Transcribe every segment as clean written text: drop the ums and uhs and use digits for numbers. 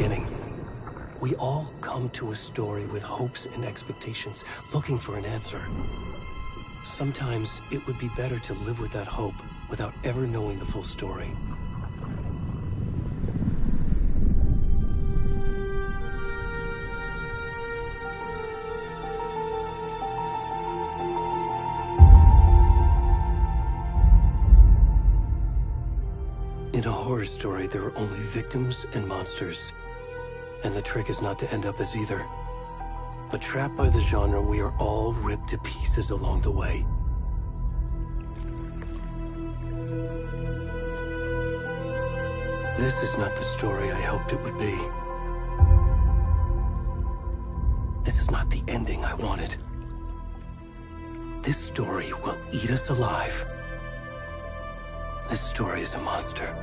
beginning. We all come to a story with hopes and expectations, looking for an answer. Sometimes it would be better to live with that hope without ever knowing the full story. In a horror story, there are only victims and monsters. And the trick is not to end up as either. But trapped by the genre, we are all ripped to pieces along the way. This is not the story I hoped it would be. This is not the ending I wanted. This story will eat us alive. This story is a monster.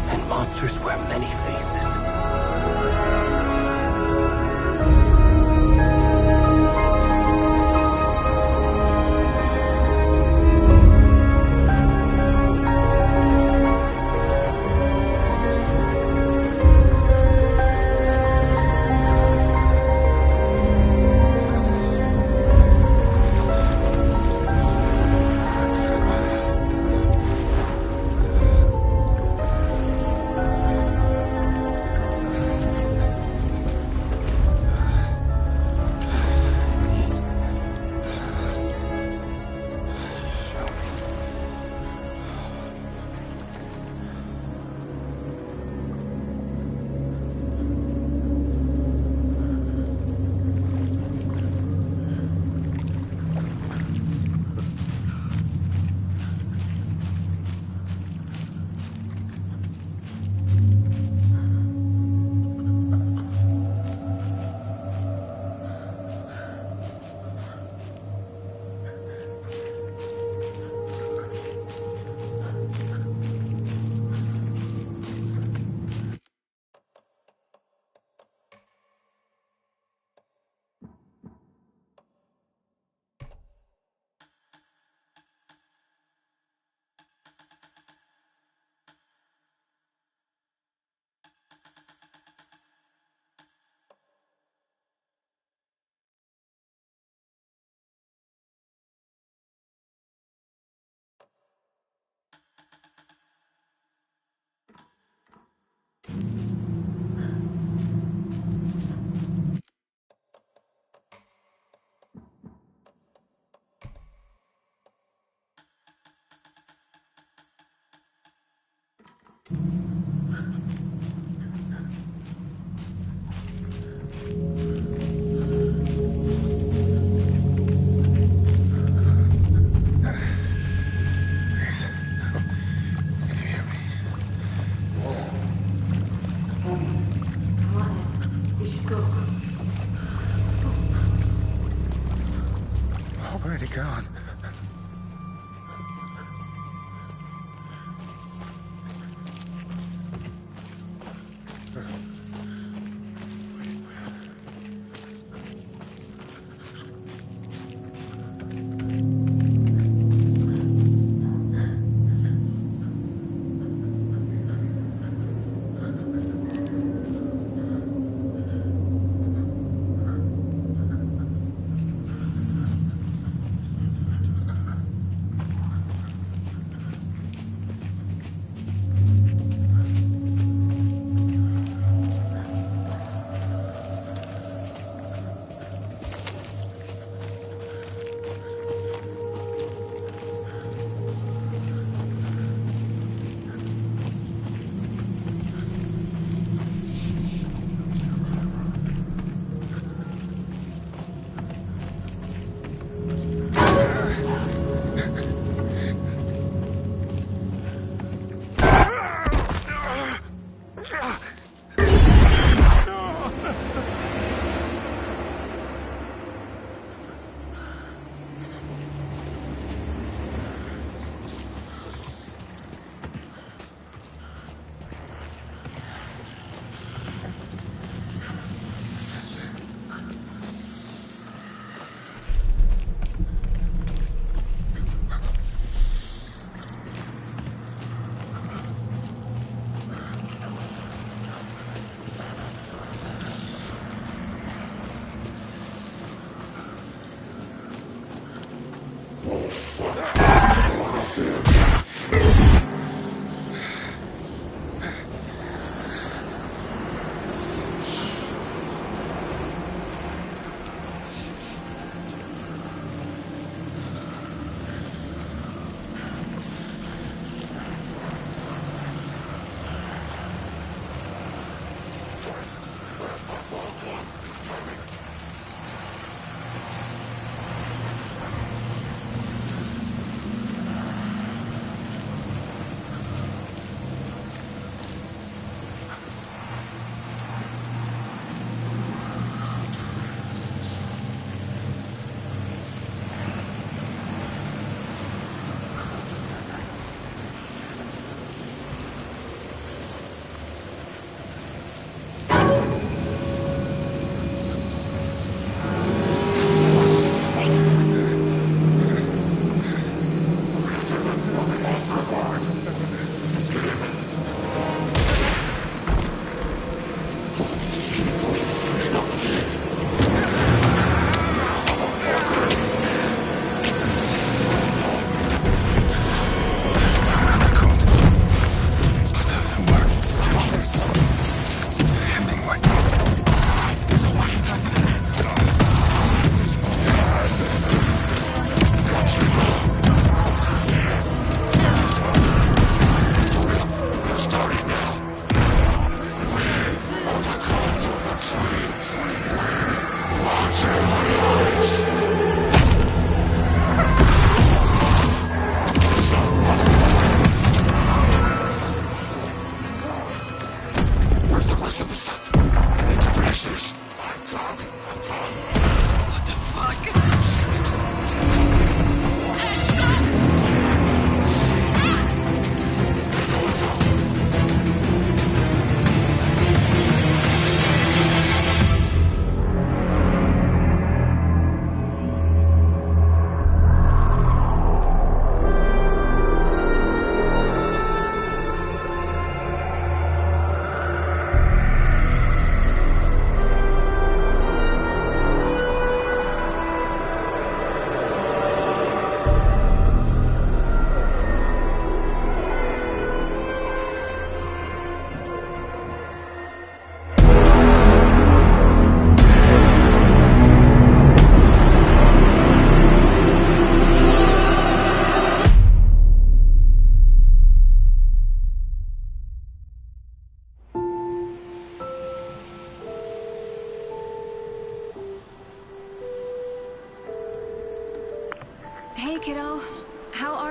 And monsters wear many faces. Already gone.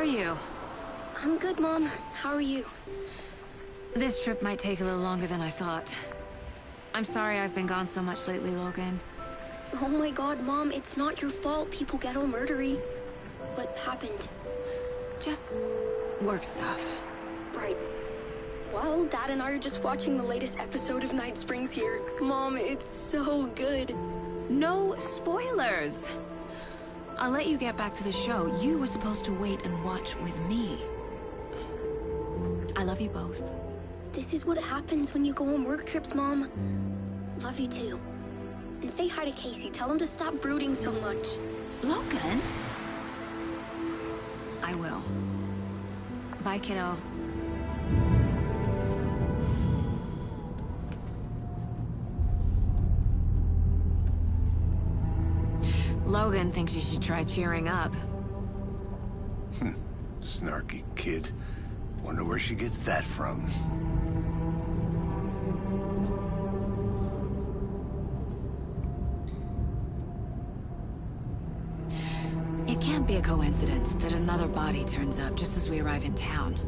you? I'm good, Mom. How are you? This trip might take a little longer than I thought. I'm sorry I've been gone so much lately, Logan. Oh my god, Mom, it's not your fault people get all murdery. What happened? Just work stuff. Right. Well, Dad and I are just watching the latest episode of Night Springs here. Mom, it's so good. No spoilers! I'll let you get back to the show. You were supposed to wait and watch with me. I love you both. This is what happens when you go on work trips, Mom. Love you too. And say hi to Casey. Tell him to stop brooding so much. Logan? I will. Bye, kiddo. Logan thinks you should try cheering up. Snarky kid. Wonder where she gets that from. It can't be a coincidence that another body turns up just as we arrive in town.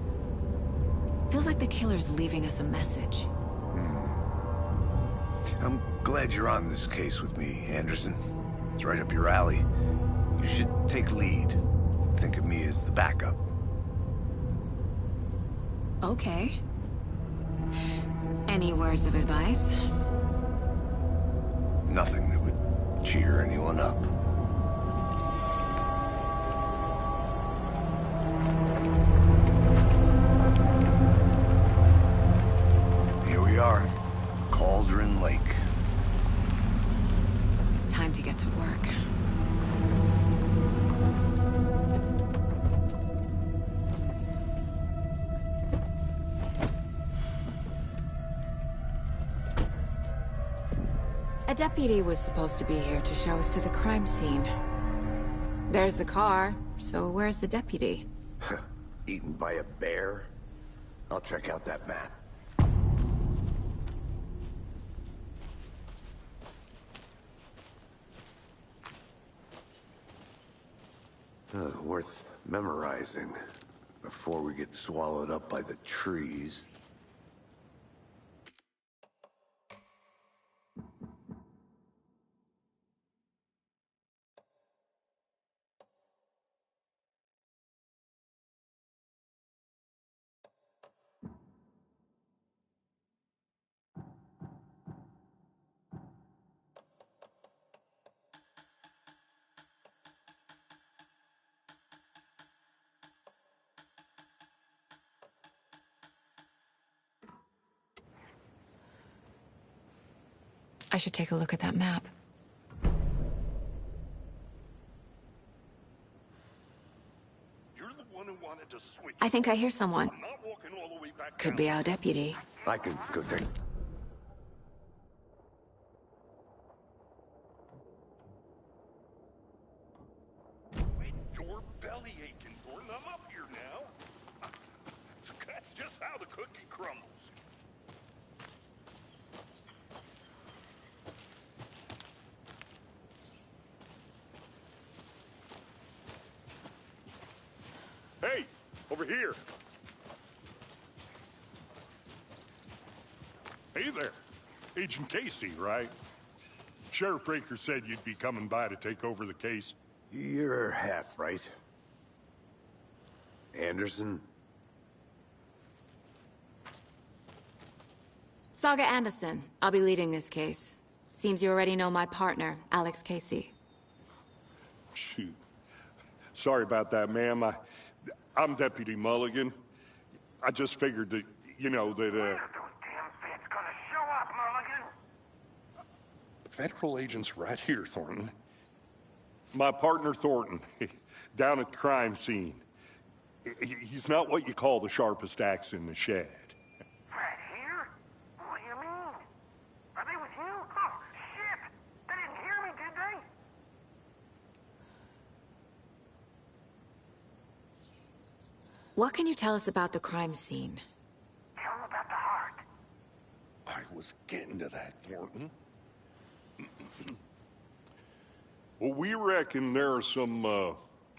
Feels like the killer's leaving us a message. I'm glad you're on this case with me, Anderson. It's right up your alley. You should take lead. Think of me as the backup. Okay. Any words of advice? Nothing that would cheer anyone up. Here we are. Cauldron Lake. Time to get to work. A deputy was supposed to be here to show us to the crime scene. There's the car, so where's the deputy? Eaten by a bear? I'll check out that map. Worth memorizing before we get swallowed up by the trees. I should take a look at that map. You're the one who wanted to switch. I think I hear someone. I'm not walking all the way back Could down. be our deputy. I can go take... Quit your belly aching, Thornton. I'm up here now. That's just how the cookie crumbles. Hey, over here. Hey there. Agent Casey, right? Sheriff Breaker said you'd be coming by to take over the case. You're half right. Anderson? Saga Anderson. I'll be leading this case. Seems you already know my partner, Alex Casey. Shoot. Sorry about that, ma'am. I'm Deputy Mulligan. I just figured that, you know, that, When are those damn feds gonna show up, Mulligan? federal agent's right here, Thornton. My partner, Thornton, down at the crime scene. He's not what you call the sharpest axe in the shed. Right here? What do you mean? Are they with you? Oh, shit! They didn't hear me, did they? What can you tell us about the crime scene? Tell them about the heart. I was getting to that, Thornton. Well, we reckon there are some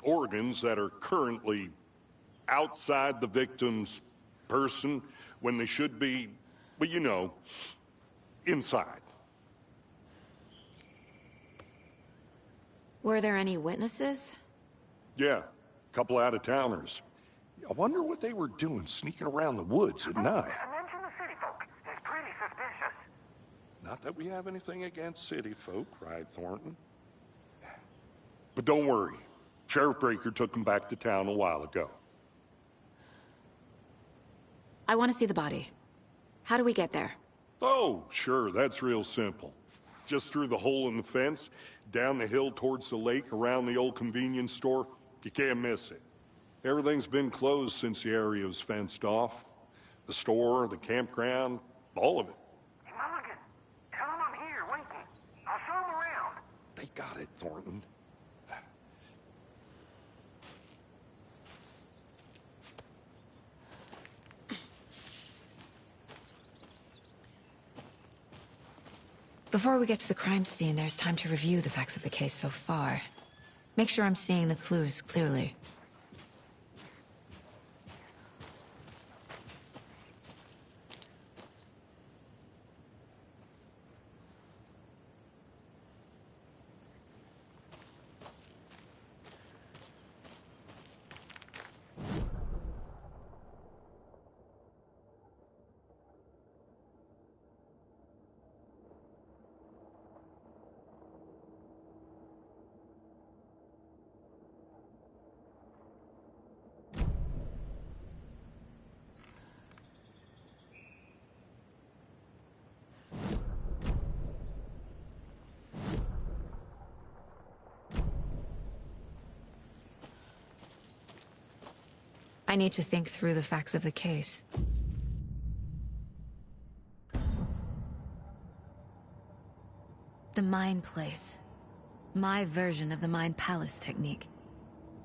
organs that are currently outside the victim's person when they should be, well, you know, inside. Were there any witnesses? Yeah, a couple out-of-towners. I wonder what they were doing sneaking around the woods at night. Mention the city folk. It's pretty suspicious. Not that we have anything against city folk, cried Thornton. But don't worry. Sheriff Breaker took them back to town a while ago. I want to see the body. How do we get there? Oh, sure, that's real simple. Just through the hole in the fence, down the hill towards the lake, around the old convenience store. You can't miss it. Everything's been closed since the area was fenced off. The store, the campground, all of it. Hey, Mulligan, tell him I'm here waiting. I'll show him around. They got it, Thornton. Before we get to the crime scene, there's time to review the facts of the case so far. Make sure I'm seeing the clues clearly. I need to think through the facts of the case. The Mind Place. My version of the Mind Palace technique.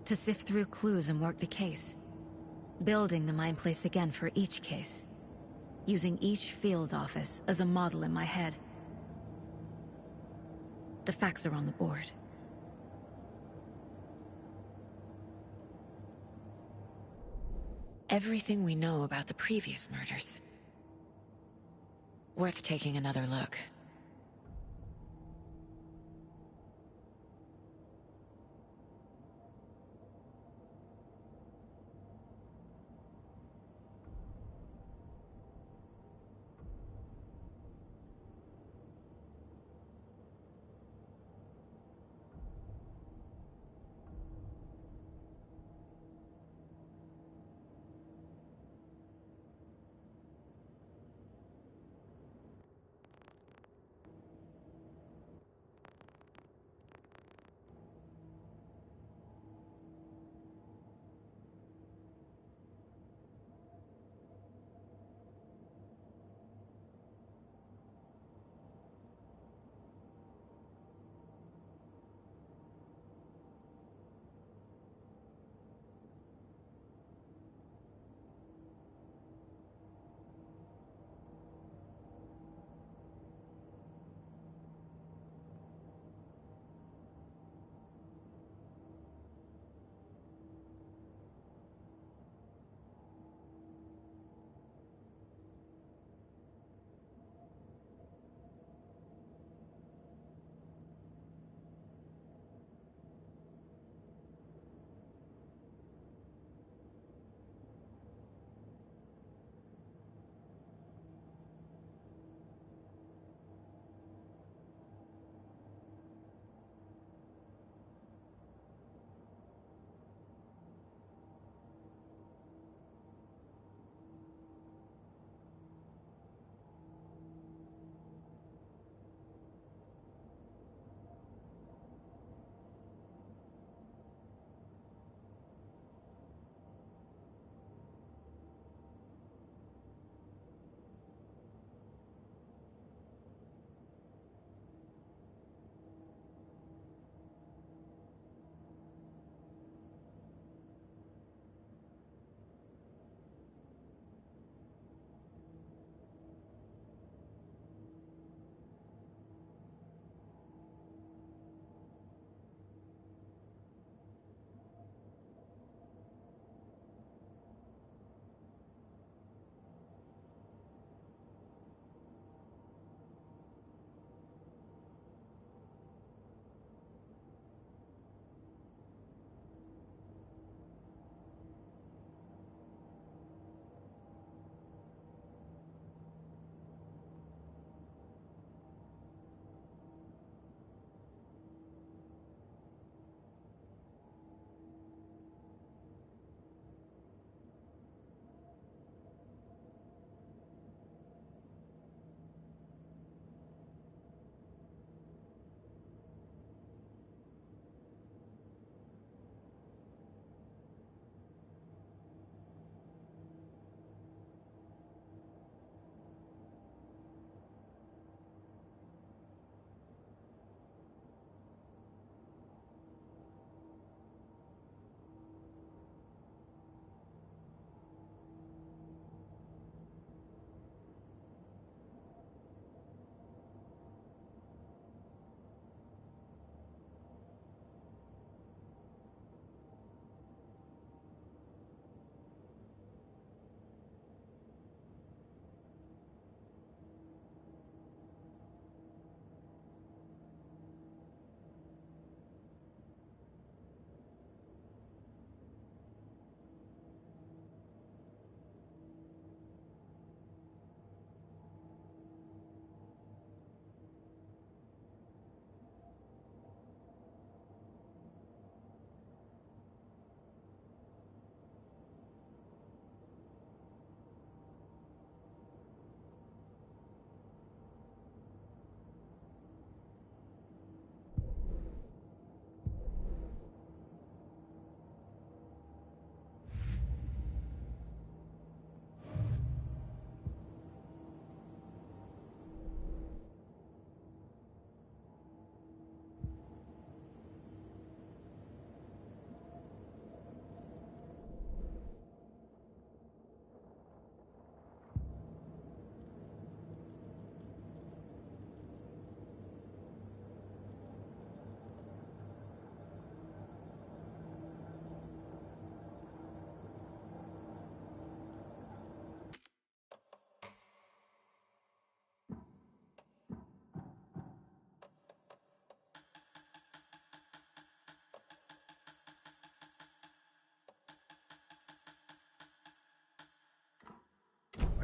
To sift through clues and work the case. Building the Mind Place again for each case. Using each field office as a model in my head. The facts are on the board. Everything we know about the previous murders. Worth taking another look.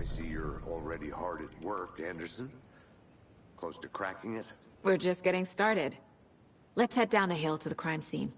I see you're already hard at work, Anderson. Close to cracking it? We're just getting started. Let's head down the hill to the crime scene.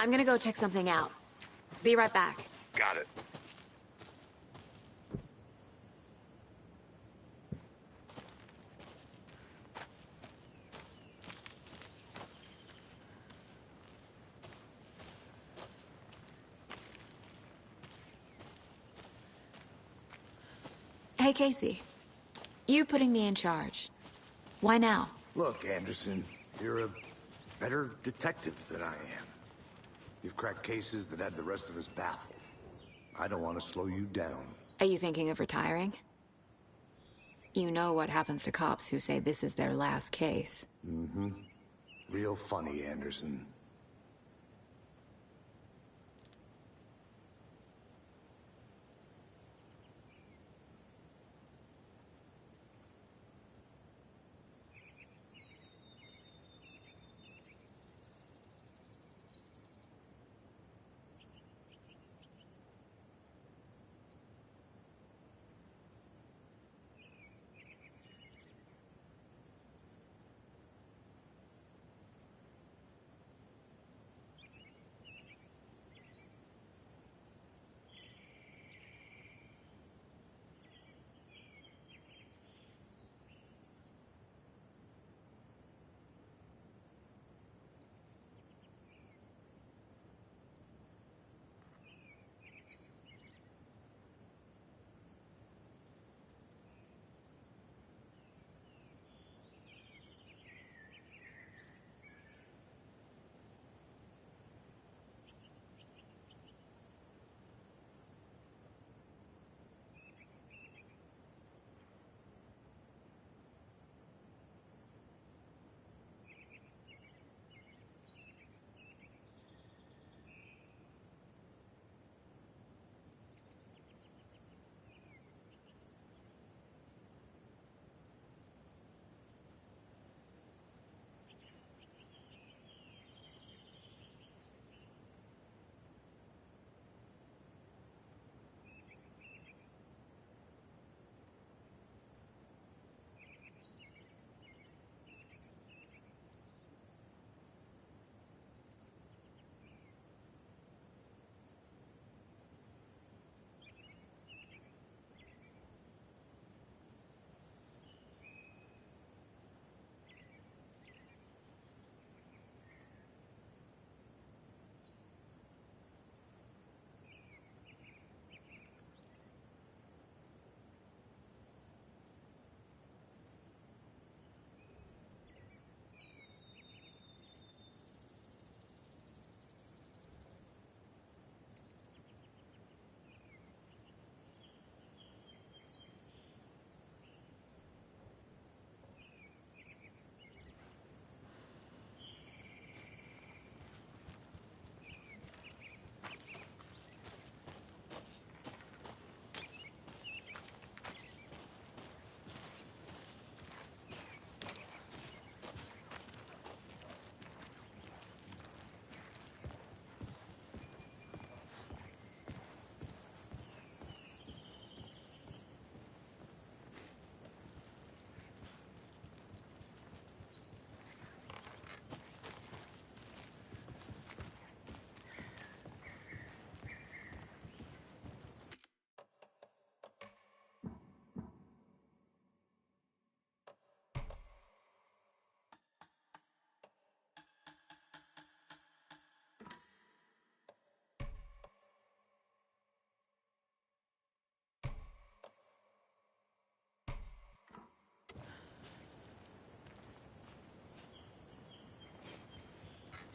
I'm gonna go check something out. Be right back. Got it. Hey, Casey. You putting me in charge. Why now? Look, Anderson, you're a better detective than I am. You've cracked cases that had the rest of us baffled. I don't want to slow you down. Are you thinking of retiring? You know what happens to cops who say this is their last case. Mm-hmm. Real funny, Anderson.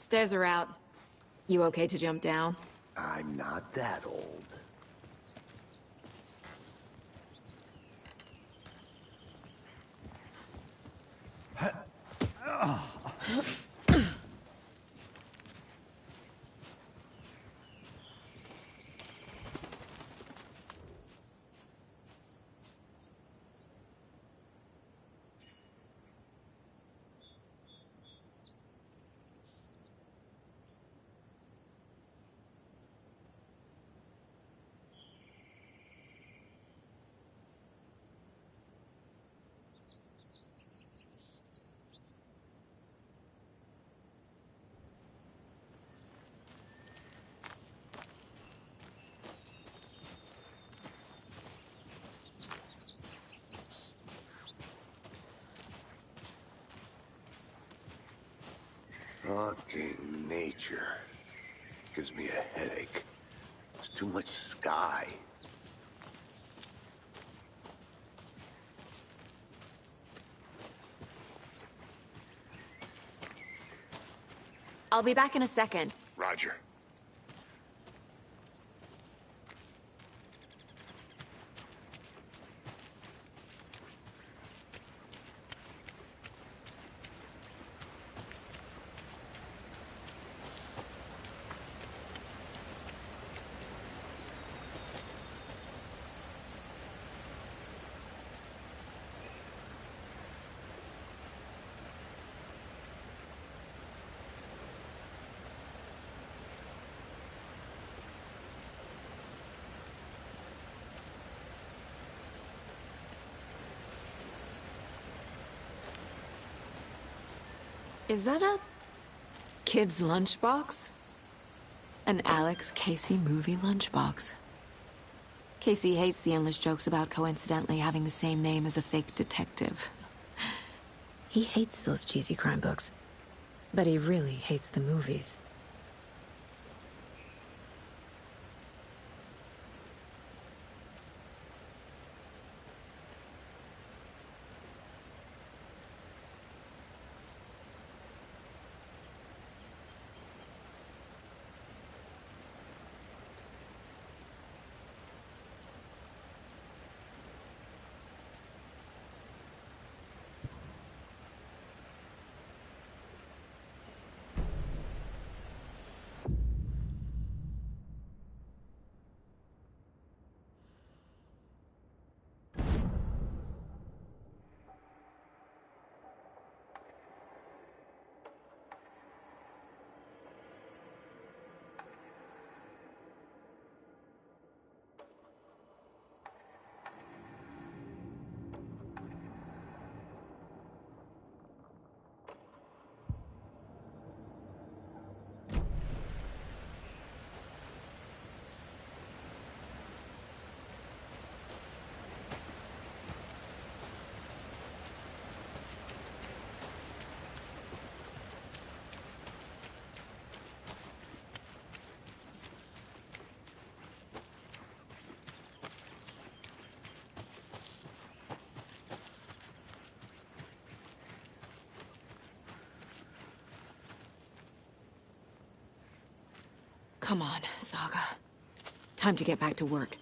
Stairs are out. You okay to jump down? I'm not that old. Fucking nature. Gives me a headache. There's too much sky. I'll be back in a second. Roger. Is that a kid's lunchbox? An Alex Casey movie lunchbox. Casey hates the endless jokes about coincidentally having the same name as a fake detective. He hates those cheesy crime books, but he really hates the movies. Come on, Saga. Time to get back to work.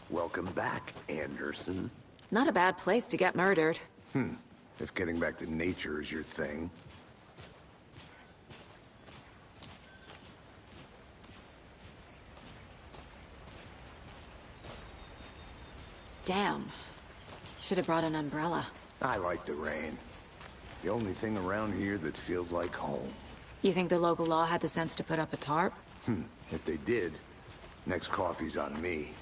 Welcome back, Anderson. Not a bad place to get murdered. If getting back to nature is your thing. Damn. Should have brought an umbrella. I like the rain. The only thing around here that feels like home. You think the local law had the sense to put up a tarp? If they did, next coffee's on me.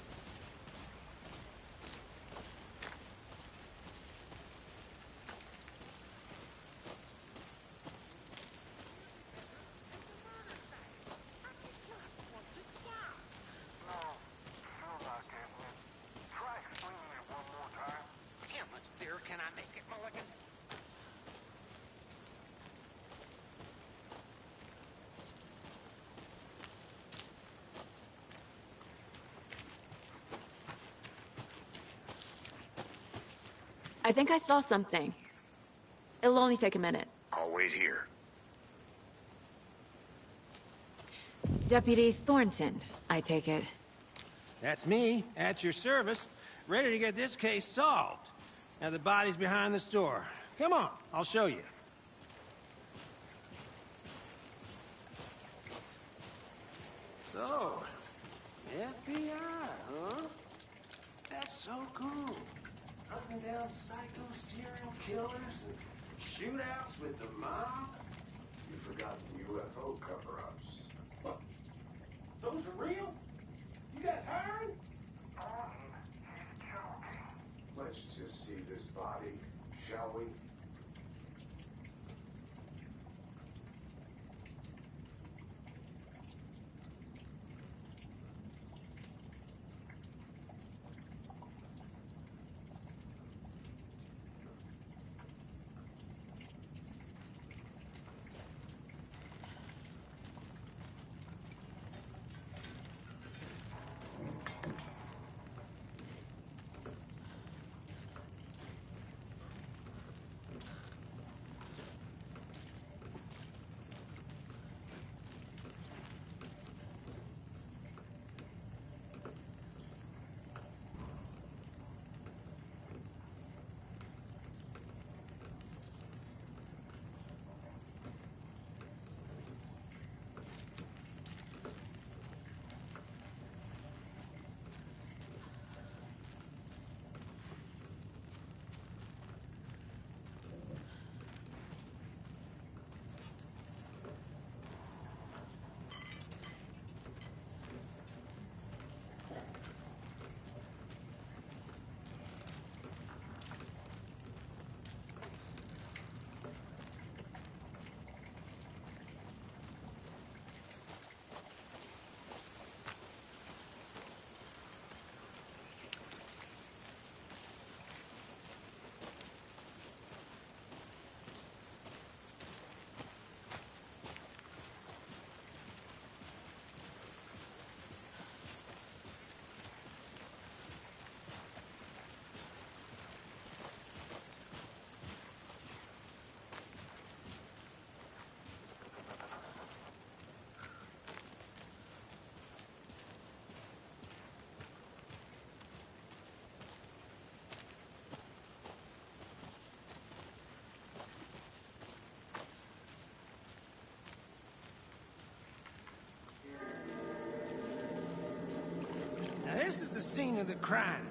I think I saw something. It'll only take a minute. I'll wait here. Deputy Thornton, I take it. That's me, at your service, ready to get this case solved. Now the body's behind the store. Come on, I'll show you. So, FBI, huh? That's so cool. Hunting down psycho serial killers and shootouts with the mob. You forgot the UFO cover-ups. What? Those are real? You guys hiring? Let's just see this body, shall we? Now this is the scene of the crime.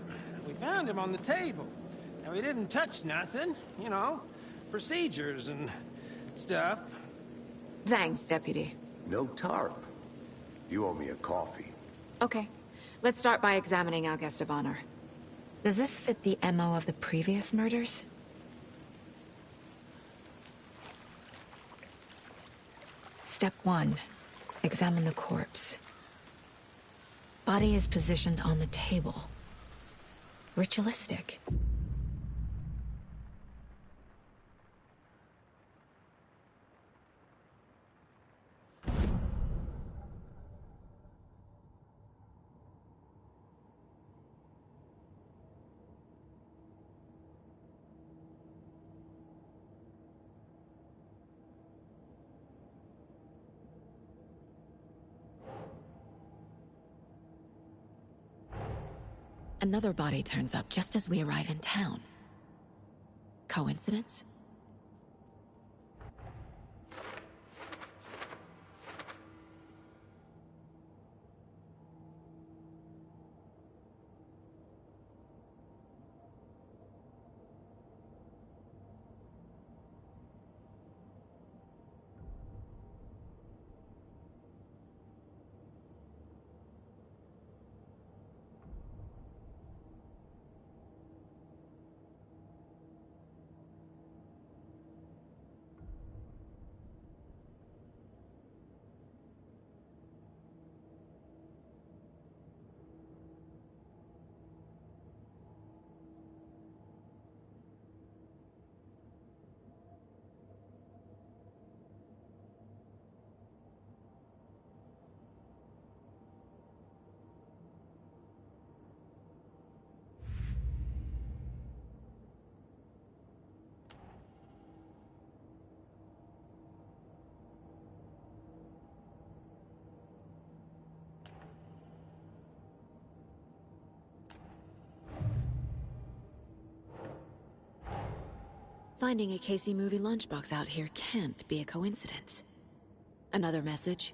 We found him on the table. Now he didn't touch nothing, you know, procedures and stuff. Thanks, Deputy. No tarp. You owe me a coffee. Okay. Let's start by examining our guest of honor. Does this fit the MO of the previous murders? Step 1. Examine the corpse. Body is positioned on the table. Ritualistic. Another body turns up just as we arrive in town. Coincidence? Finding a Casey movie lunchbox out here can't be a coincidence. Another message?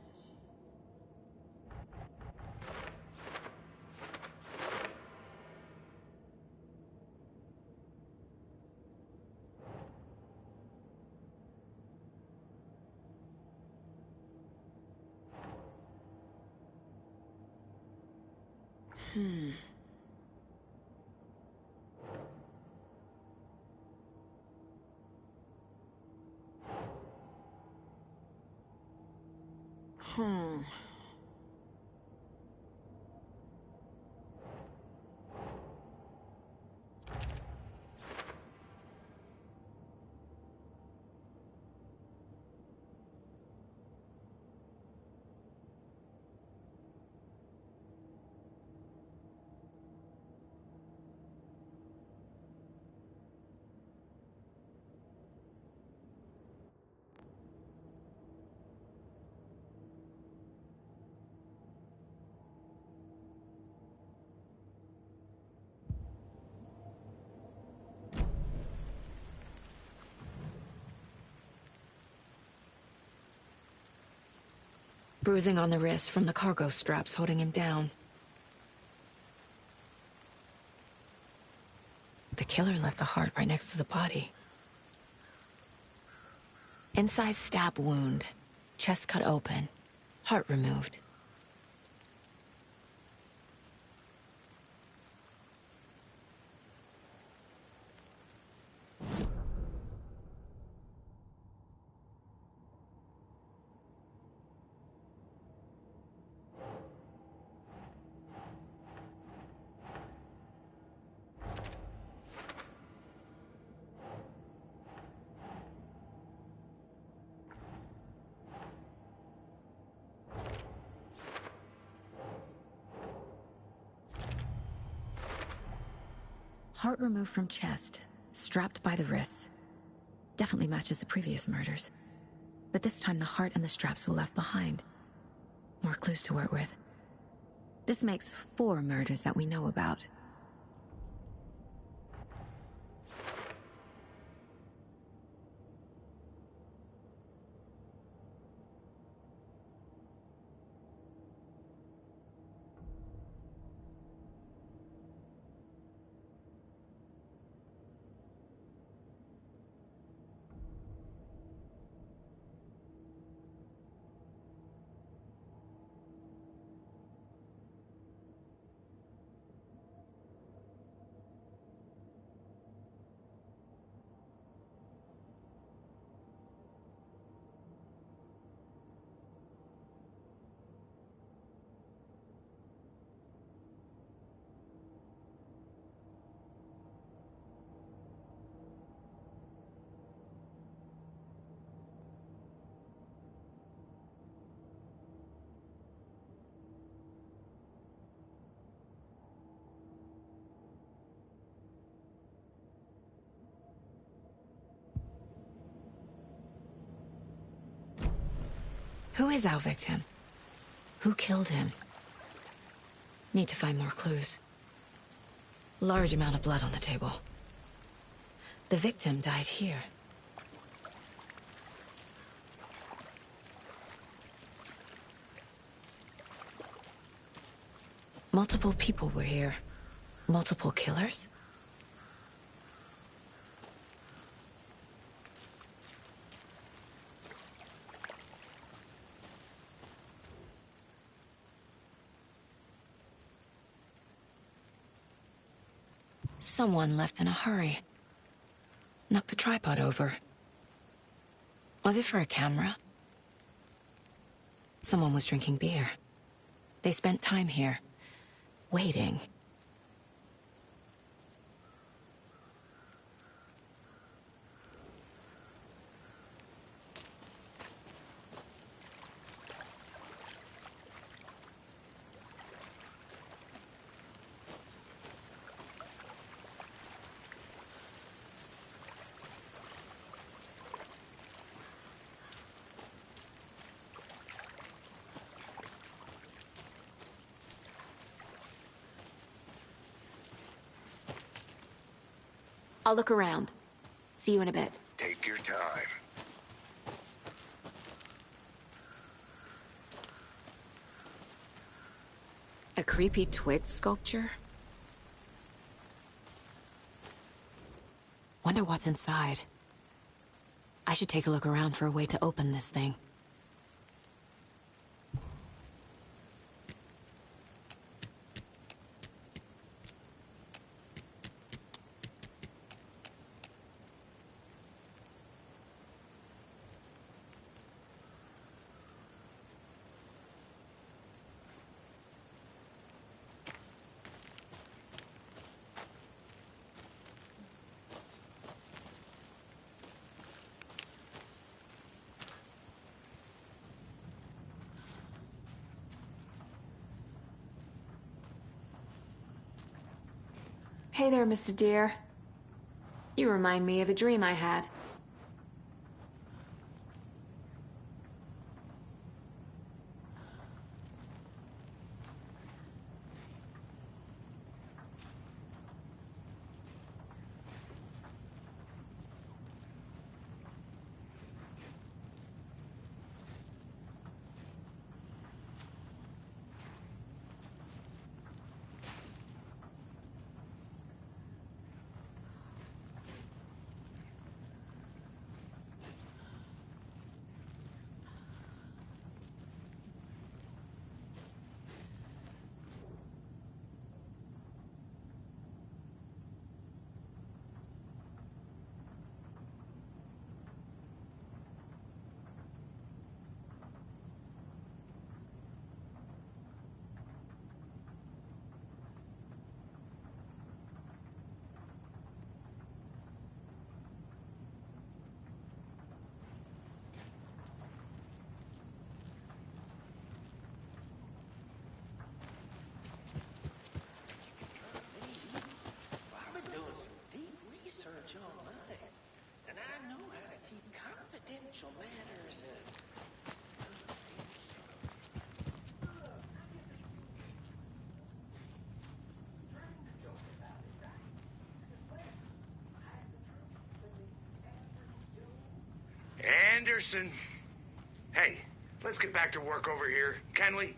Hmm. Bruising on the wrist from the cargo straps holding him down. The killer left the heart right next to the body. Inside stab wound, chest cut open, heart removed. Heart removed from chest, strapped by the wrists. Definitely matches the previous murders. But this time the heart and the straps were left behind. More clues to work with. This makes 4 murders that we know about. Who is our victim? Who killed him? Need to find more clues. Large amount of blood on the table. The victim died here. Multiple people were here. Multiple killers? Someone left in a hurry. Knocked the tripod over. Was it for a camera? Someone was drinking beer. They spent time here, waiting. I'll look around. See you in a bit. Take your time. A creepy twig sculpture? Wonder what's inside. I should take a look around for a way to open this thing. Hey there, Mr. Deer. You remind me of a dream I had. I've been doing some deep research online, and I know how to keep confidential matters. Anderson. Hey, let's get back to work over here, can we?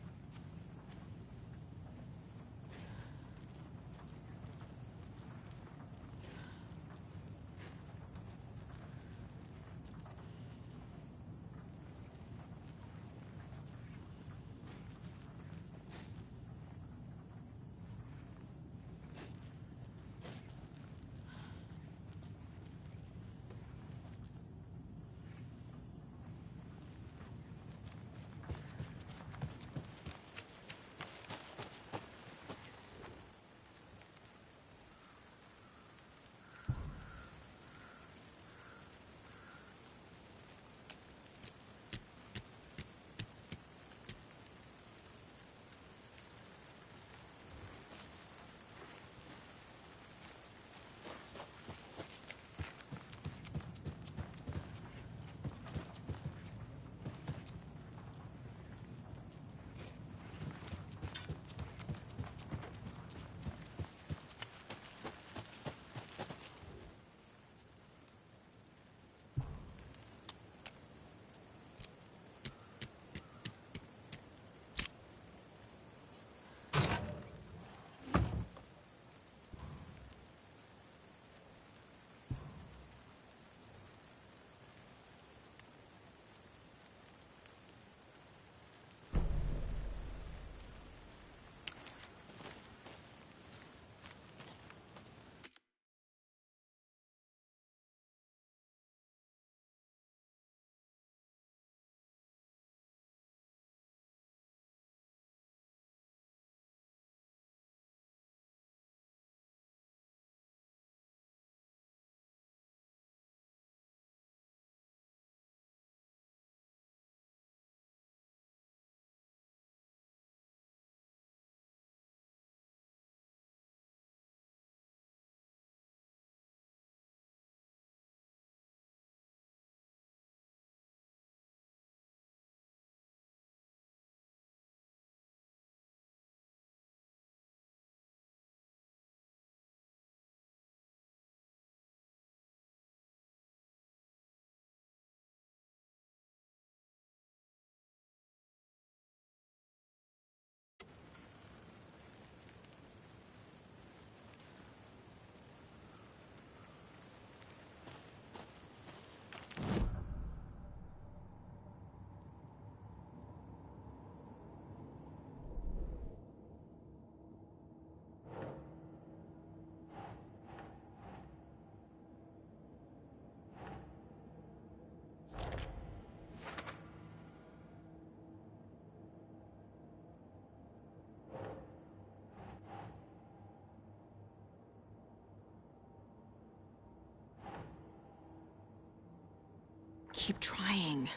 keep trying.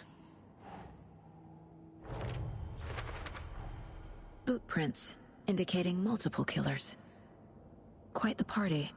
Boot prints, indicating multiple killers. Quite the party.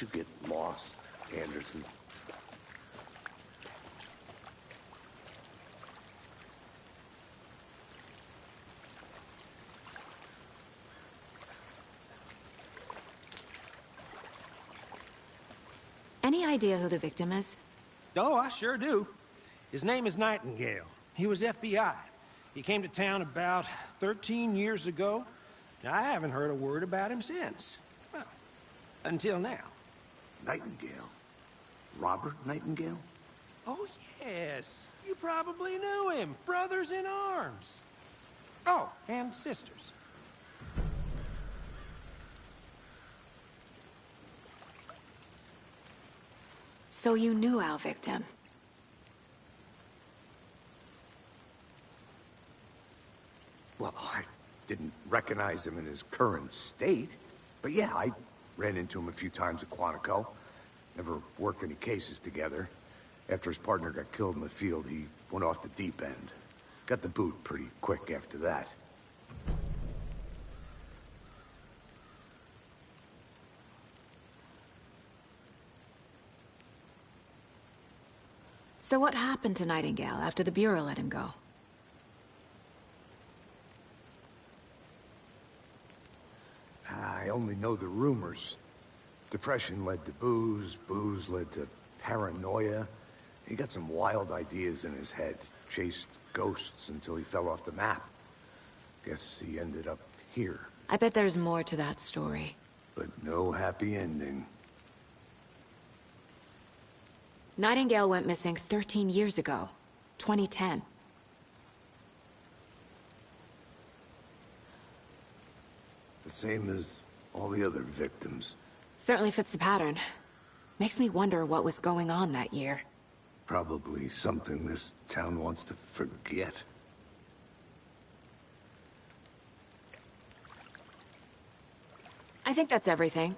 Did you get lost, Anderson? Any idea who the victim is? Oh, I sure do. His name is Nightingale. He was FBI. He came to town about 13 years ago. Now, I haven't heard a word about him since. Well, until now. Nightingale? Robert Nightingale? Oh, yes. You probably knew him. Brothers in arms. Oh, and sisters. So you knew our victim. Well, I didn't recognize him in his current state. But yeah, I ran into him a few times at Quantico. Never worked any cases together. After his partner got killed in the field, he went off the deep end. Got the boot pretty quick after that. So what happened to Nightingale after the Bureau let him go? I only know the rumors. Depression led to booze, booze led to paranoia. He got some wild ideas in his head, chased ghosts until he fell off the map. Guess he ended up here. I bet there's more to that story. But no happy ending. Nightingale went missing 13 years ago, 2010. The same as all the other victims. Certainly fits the pattern. Makes me wonder what was going on that year. Probably something this town wants to forget. I think that's everything.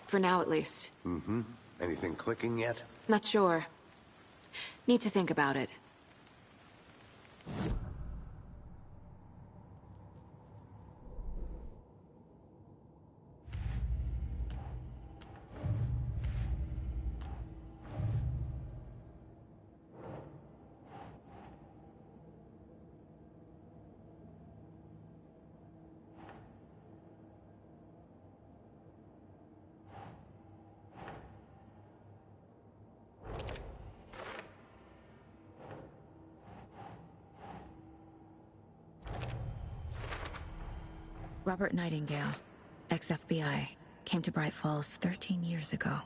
For now, at least. Mm-hmm. Anything clicking yet? Not sure. Need to think about it. Robert Nightingale, ex-FBI, came to Bright Falls 13 years ago.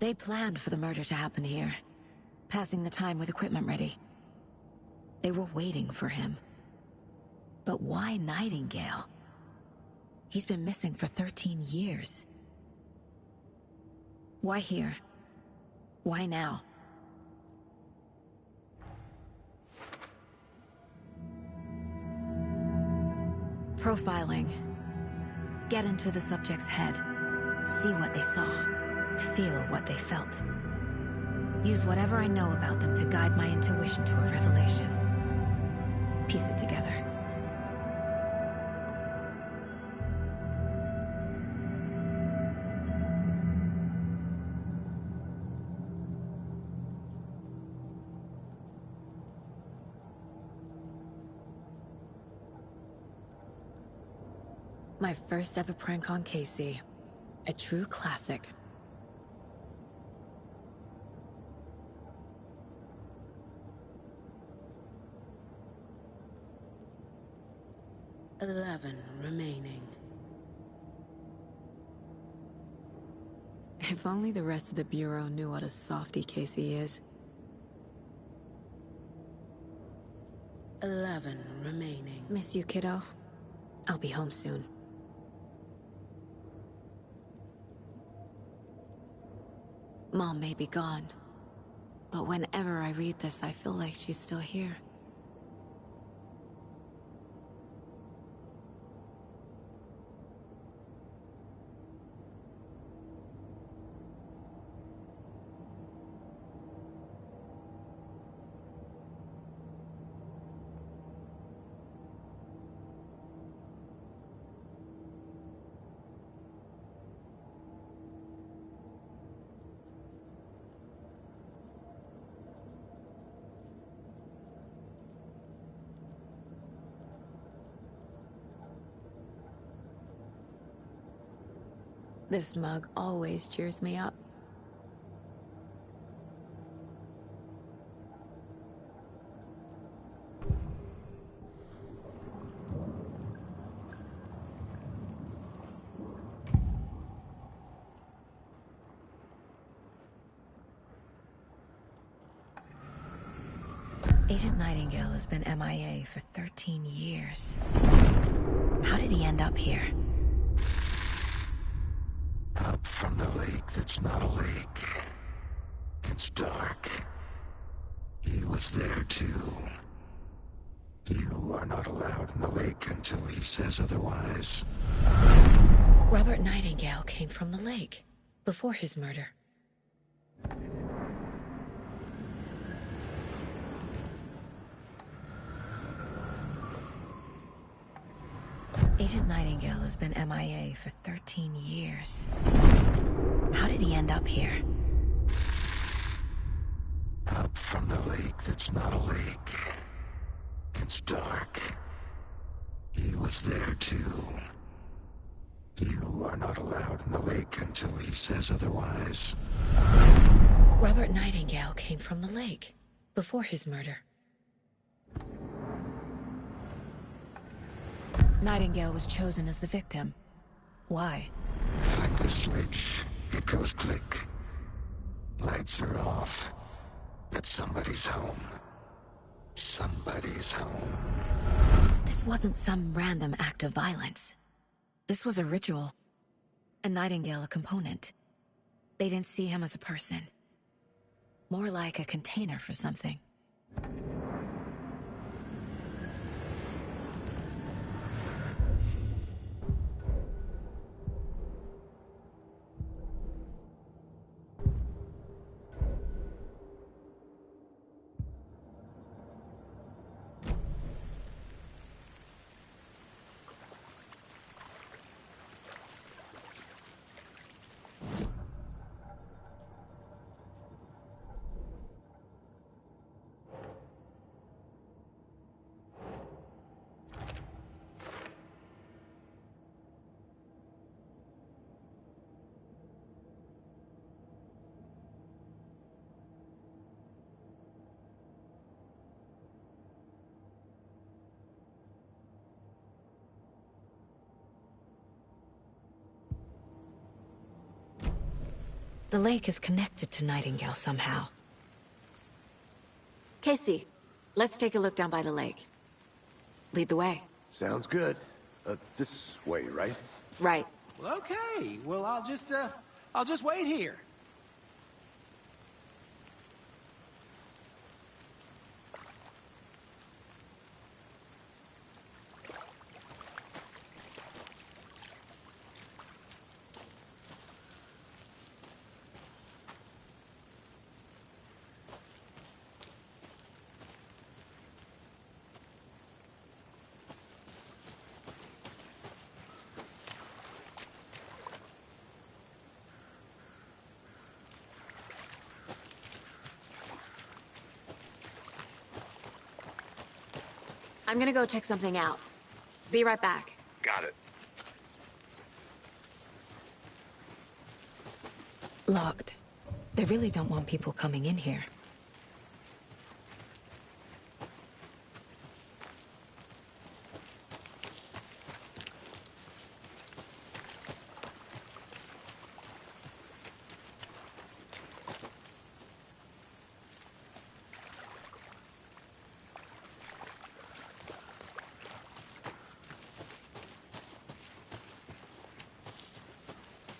They planned for the murder to happen here, passing the time with equipment ready. They were waiting for him. But why Nightingale? He's been missing for 13 years. Why here? Why now? Profiling. Get into the subject's head. See what they saw. Feel what they felt. Use whatever I know about them to guide my intuition to a revelation. Piece it together. My first ever prank on Casey. A true classic. $11 remaining. If only the rest of the Bureau knew what a softie Casey is. 11 remaining. Miss you, kiddo. I'll be home soon. Mom may be gone, but whenever I read this, I feel like she's still here. This mug always cheers me up. Agent Nightingale has been MIA for 13 years. How did he end up here? Up from the lake that that's not a lake. It's dark. He was there too. You are not allowed in the lake until he says otherwise. Robert Nightingale came from the lake before his murder. Agent Nightingale has been MIA for 13 years. How did he end up here? Up from the lake that's not a lake. It's dark. He was there too. You are not allowed in the lake until he says otherwise. Robert Nightingale came from the lake before his murder. Nightingale was chosen as the victim. Why? Find the switch. It goes click. Lights are off. But somebody's home. Somebody's home. This wasn't some random act of violence. This was a ritual. And Nightingale a component. They didn't see him as a person. More like a container for something. The lake is connected to Nightingale somehow. Casey, let's take a look down by the lake. Lead the way. Sounds good. This way, right? Right. Well, okay. Well, I'll just wait here. I'm gonna go check something out. Be right back. Got it. Locked. They really don't want people coming in here.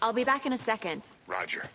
I'll be back in a second. Roger.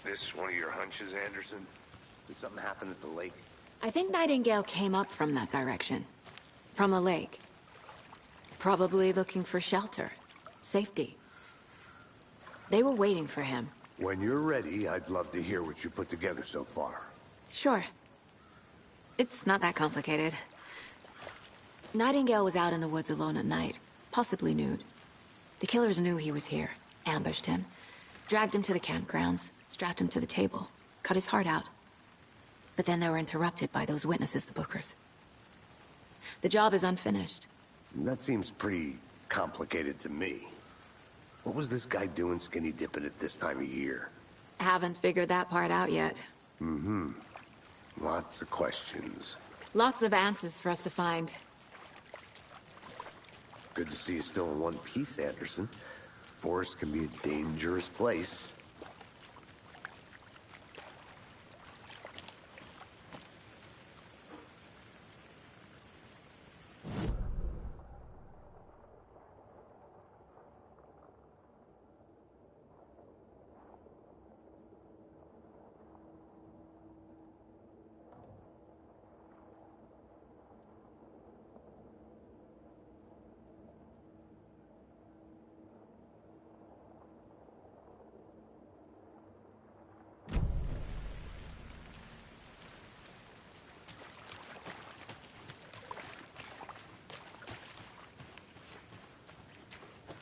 this one of your hunches, Anderson? Did something happen at the lake? I think Nightingale came up from that direction. From the lake. Probably looking for shelter. Safety. They were waiting for him. When you're ready, I'd love to hear what you put together so far. Sure. It's not that complicated. Nightingale was out in the woods alone at night, possibly nude. The killers knew he was here, ambushed him, dragged him to the campgrounds, strapped him to the table, cut his heart out. But then they were interrupted by those witnesses, the Bookers. The job is unfinished. That seems pretty complicated to me. What was this guy doing skinny dipping at this time of year? Haven't figured that part out yet. Mm-hmm. Lots of questions. Lots of answers for us to find. Good to see you still in one piece, Anderson. Forest can be a dangerous place.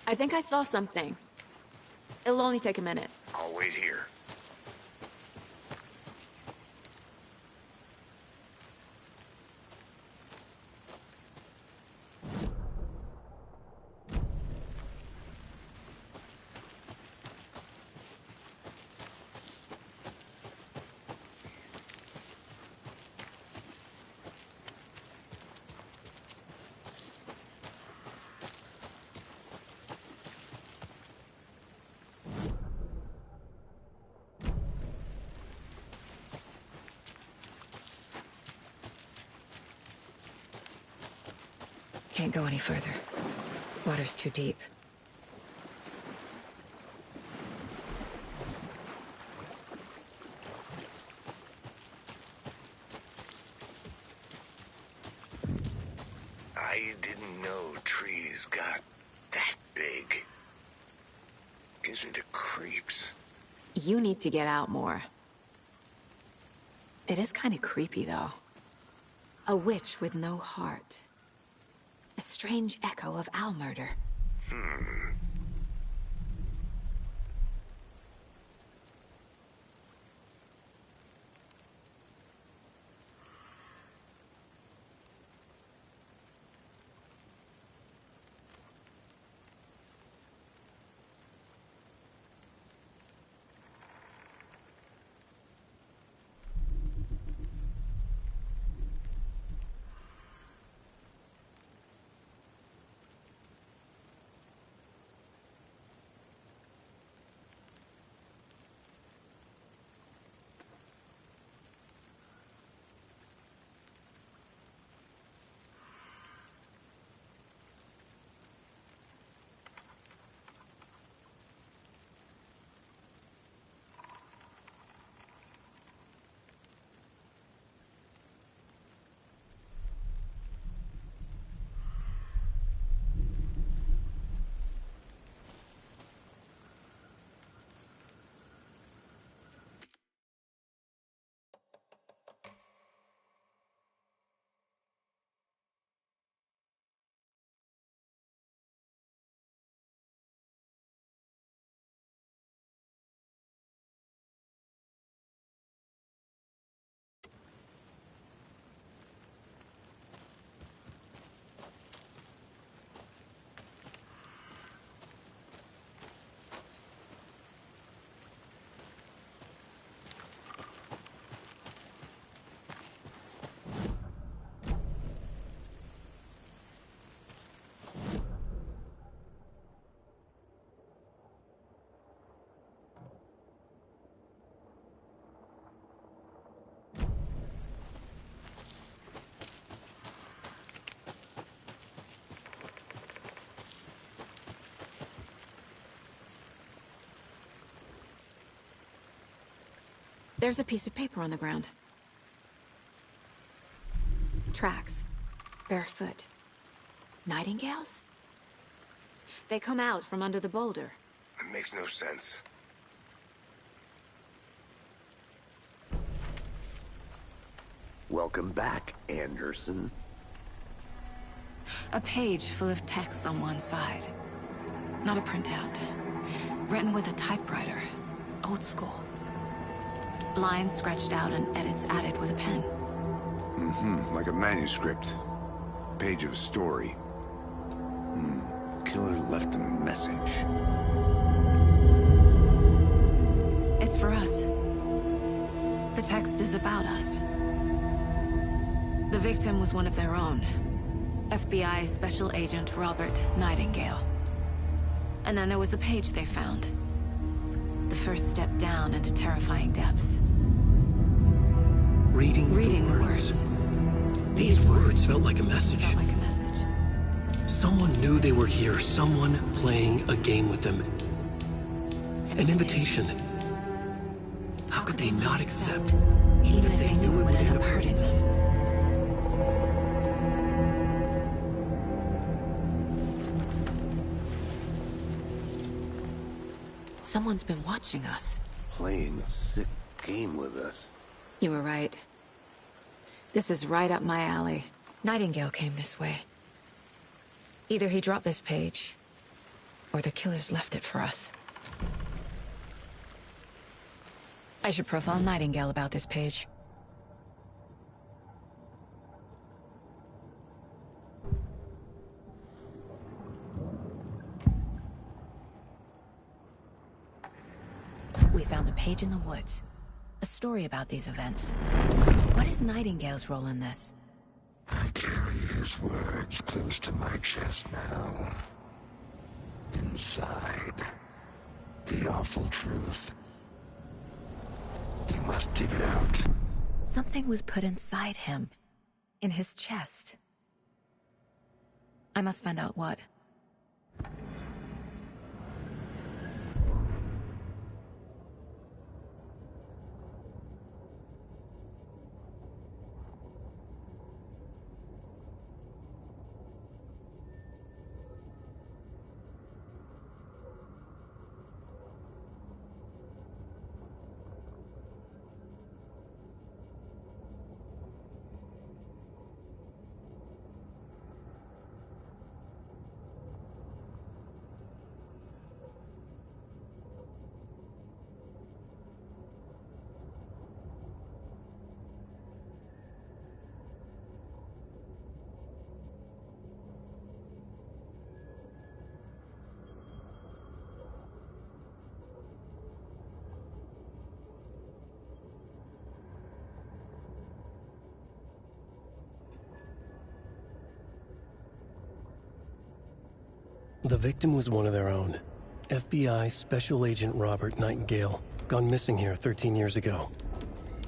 I think I saw something. It'll only take a minute. I'll wait here. Can't go any further. Water's too deep. I didn't know trees got that big. Gives me the creeps. You need to get out more. It is kind of creepy, though. A witch with no heart. A strange echo of owl murder. There's a piece of paper on the ground. Tracks. Barefoot. Nightingales? They come out from under the boulder. It makes no sense. Welcome back, Anderson. A page full of text on one side. Not a printout. Written with a typewriter. Old school. Lines scratched out and edits added with a pen. Like a manuscript. Page of a story. Killer left a message. It's for us. The text is about us. The victim was one of their own. FBI Special Agent Robert Nightingale. And then there was the page they found. The first step down into terrifying depths. Reading the words. These words felt like a message. Someone knew they were here, someone playing a game with them. An invitation. How could they not accept, even if they knew it would end up hurting them? Someone's been watching us. Playing a sick game with us. You were right. This is right up my alley. Nightingale came this way. Either he dropped this page, or the killers left it for us. I should profile Nightingale about this page. We found a page in the woods. A story about these events. What is Nightingale's role in this? I carry his words close to my chest now. Inside, the awful truth. You must dig it out. Something was put inside him. In his chest. I must find out what. The victim was one of their own. FBI Special Agent Robert Nightingale, gone missing here 13 years ago.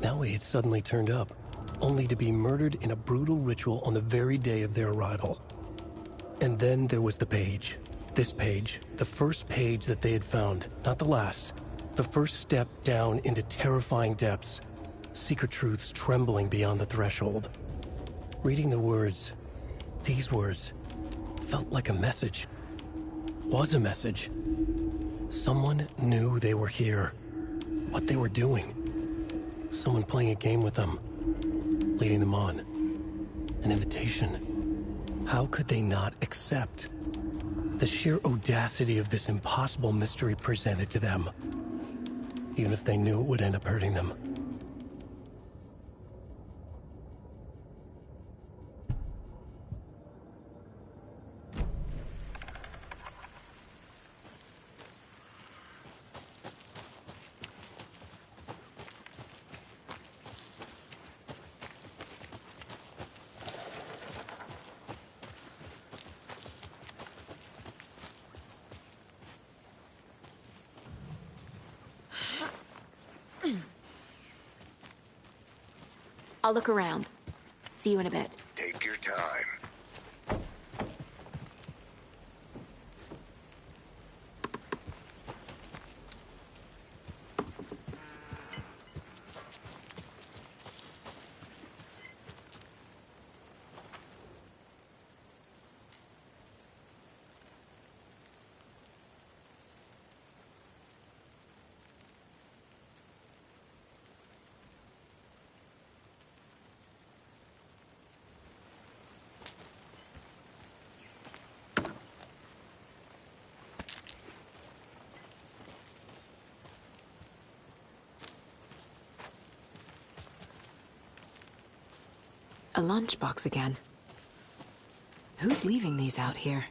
Now he had suddenly turned up, only to be murdered in a brutal ritual on the very day of their arrival. And then there was the page. This page, the first page that they had found, not the last. The first step down into terrifying depths. Secret truths trembling beyond the threshold. Reading the words, these words, felt like a message. Was a message. Someone knew they were here. What they were doing. Someone playing a game with them. Leading them on. An invitation. How could they not accept? The sheer audacity of this impossible mystery presented to them. Even if they knew it would end up hurting them. I'll look around. See you in a bit. Take your time. A lunchbox again. Who's leaving these out here?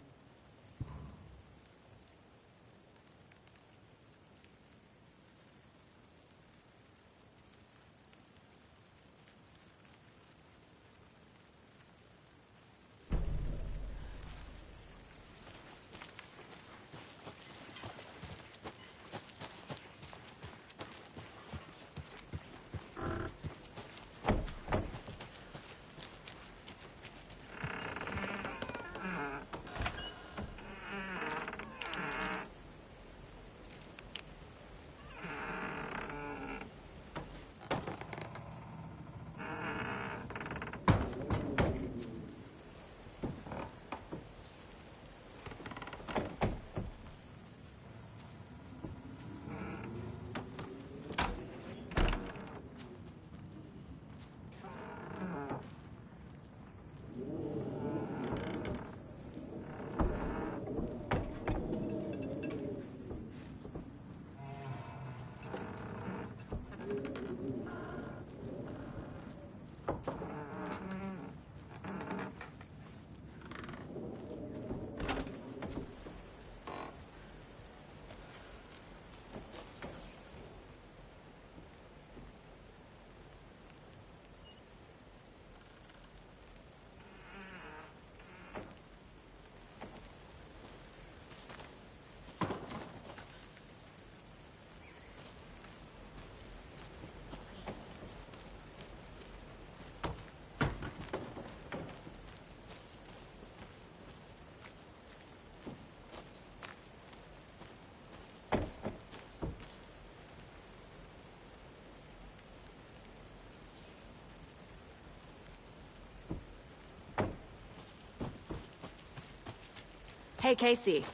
Hey, Casey.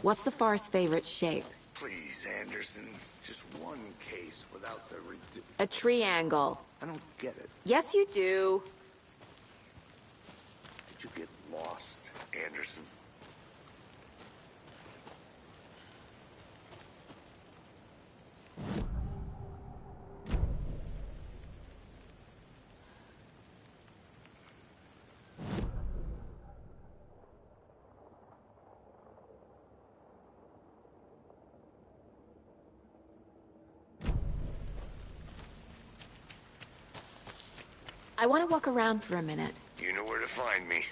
What's the Forest's favorite shape? Please, Anderson. Just one case without the A triangle. I don't get it. Yes, you do. Did you get lost, Anderson? I want to walk around for a minute. You know where to find me.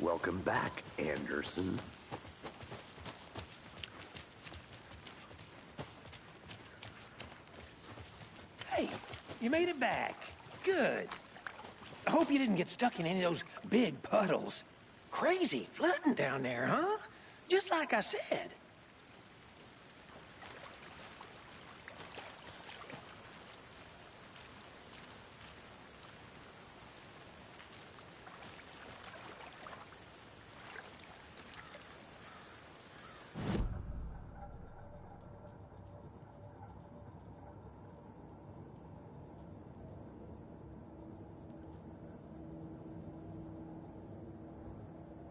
Welcome back, Anderson. Hey, you made it back. Good. I hope you didn't get stuck in any of those big puddles. Crazy flooding down there, huh? Just like I said.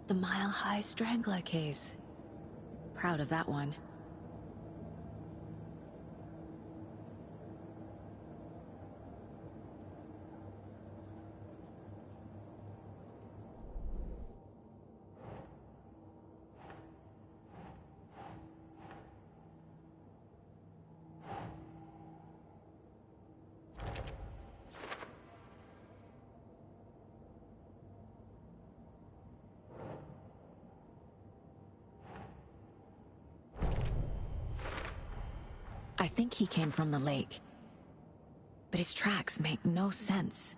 The Mile High Strangler case. Proud of that one. I think he came from the lake. But his tracks make no sense.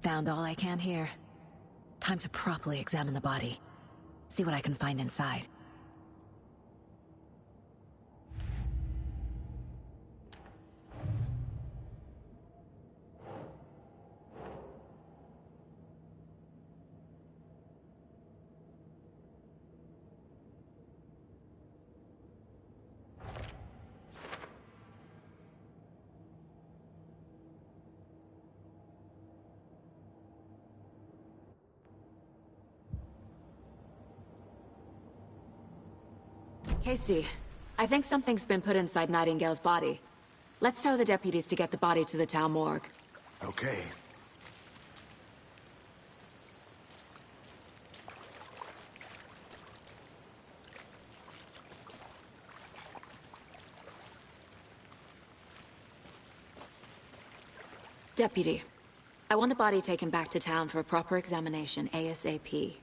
Found all I can here. Time to properly examine the body. See what I can find inside. Casey, I think something's been put inside Nightingale's body. Let's tell the deputies to get the body to the town morgue. Okay. Deputy, I want the body taken back to town for a proper examination ASAP.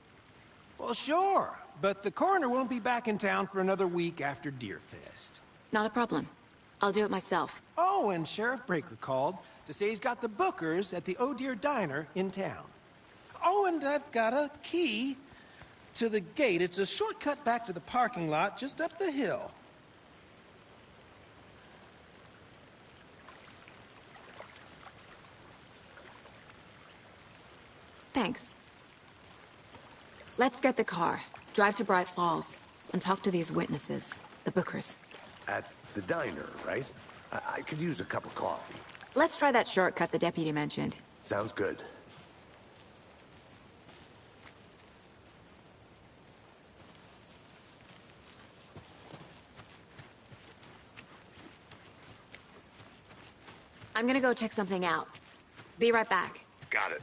Well, sure. But the coroner won't be back in town for another week after Deerfest. Not a problem. I'll do it myself. Oh, and Sheriff Breaker called to say he's got the Bookers at the Oh Deer Diner in town. Oh, and I've got a key to the gate. It's a shortcut back to the parking lot just up the hill. Thanks. Let's get the car, drive to Bright Falls, and talk to these witnesses, the Bookers. At the diner, right? I could use a cup of coffee. Let's try that shortcut the deputy mentioned. Sounds good. I'm gonna go check something out. Be right back. Got it.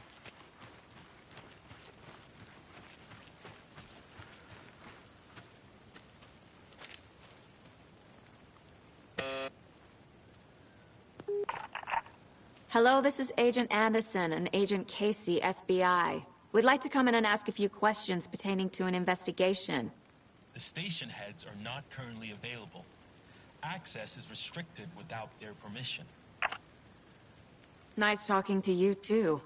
Hello, this is Agent Anderson and Agent Casey, FBI. We'd like to come in and ask a few questions pertaining to an investigation. The station heads are not currently available. Access is restricted without their permission. Nice talking to you, too.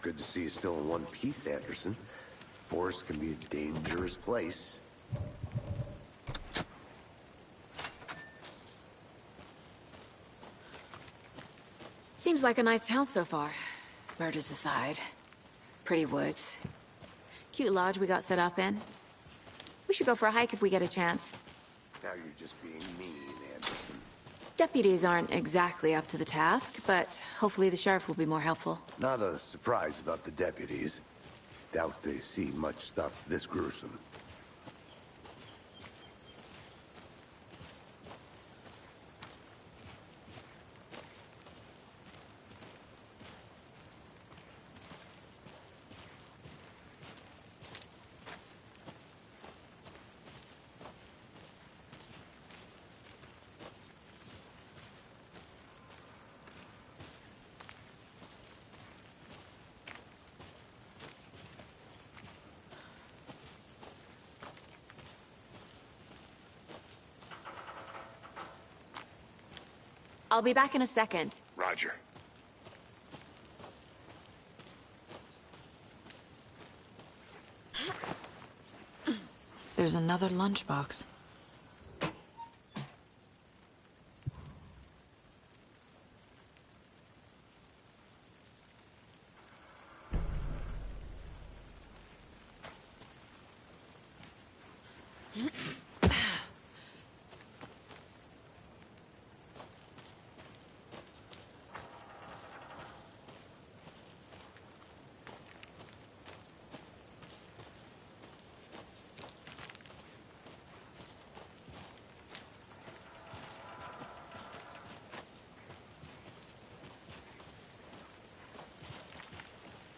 Good to see you still in one piece, Anderson. Forest can be a dangerous place. Seems like a nice town so far. Murders aside. Pretty woods. Cute lodge we got set up in. We should go for a hike if we get a chance. Now you're just being mean, Anderson. Deputies aren't exactly up to the task, but hopefully the sheriff will be more helpful. Not a surprise about the deputies. Doubt they see much stuff this gruesome. I'll be back in a second. Roger. There's another lunchbox.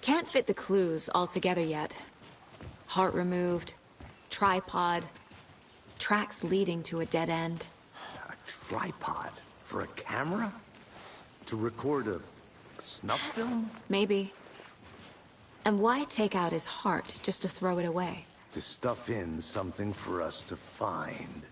Can't fit the clues all together yet. Heart removed, tripod, tracks leading to a dead end. A tripod? For a camera? To record a snuff film? Maybe. And why take out his heart just to throw it away? To stuff in something for us to find.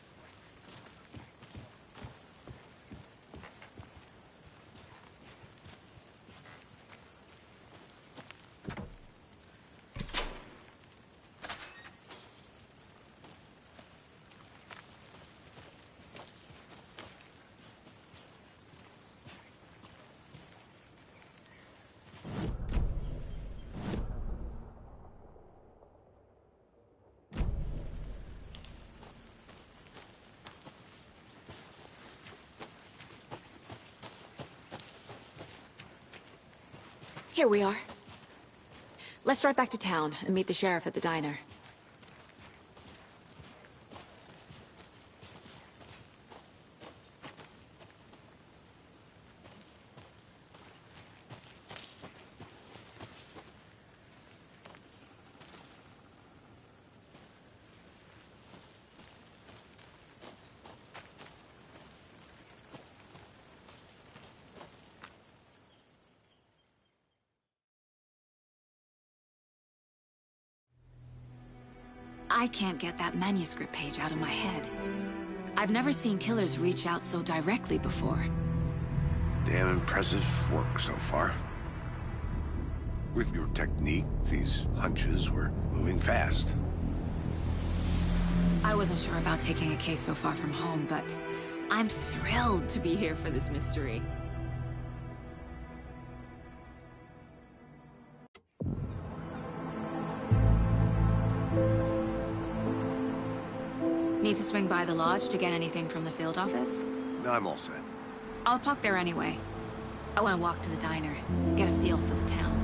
Here we are. Let's drive back to town and meet the sheriff at the diner. I can't get that manuscript page out of my head. I've never seen killers reach out so directly before. Damn impressive work so far. With your technique, these hunches were moving fast. I wasn't sure about taking a case so far from home, but I'm thrilled to be here for this mystery. Need to swing by the lodge to get anything from the field office? I'm all set. I'll park there anyway. I want to walk to the diner, get a feel for the town.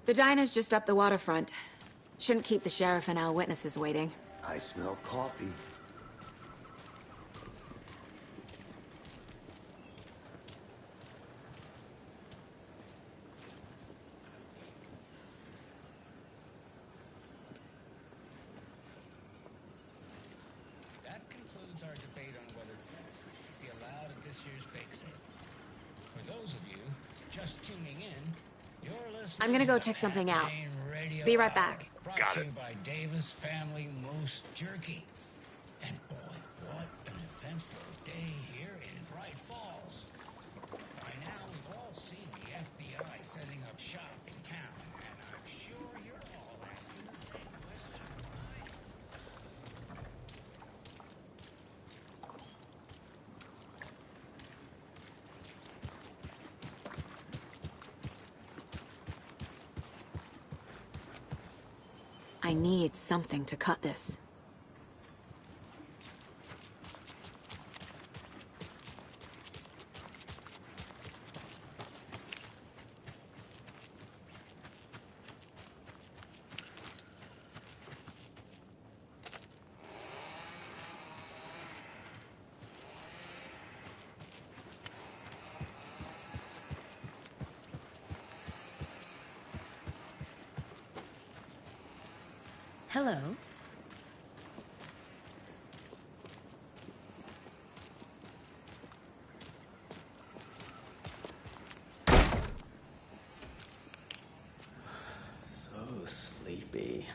The diner's just up the waterfront. Shouldn't keep the sheriff and our witnesses waiting. I smell coffee. That concludes our debate on whether pets should be allowed at this year's bake sale. For those of you just tuning in, you're listening. I'm gonna go check something out. Be right back. Brought to you by Davis Family Moose Jerky. And boy, what an eventful day here in Bright Falls. By now, we've all seen the FBI setting up shop in town, and I'm sure you're all asking the same question. I need something to cut this. Hello. So sleepy.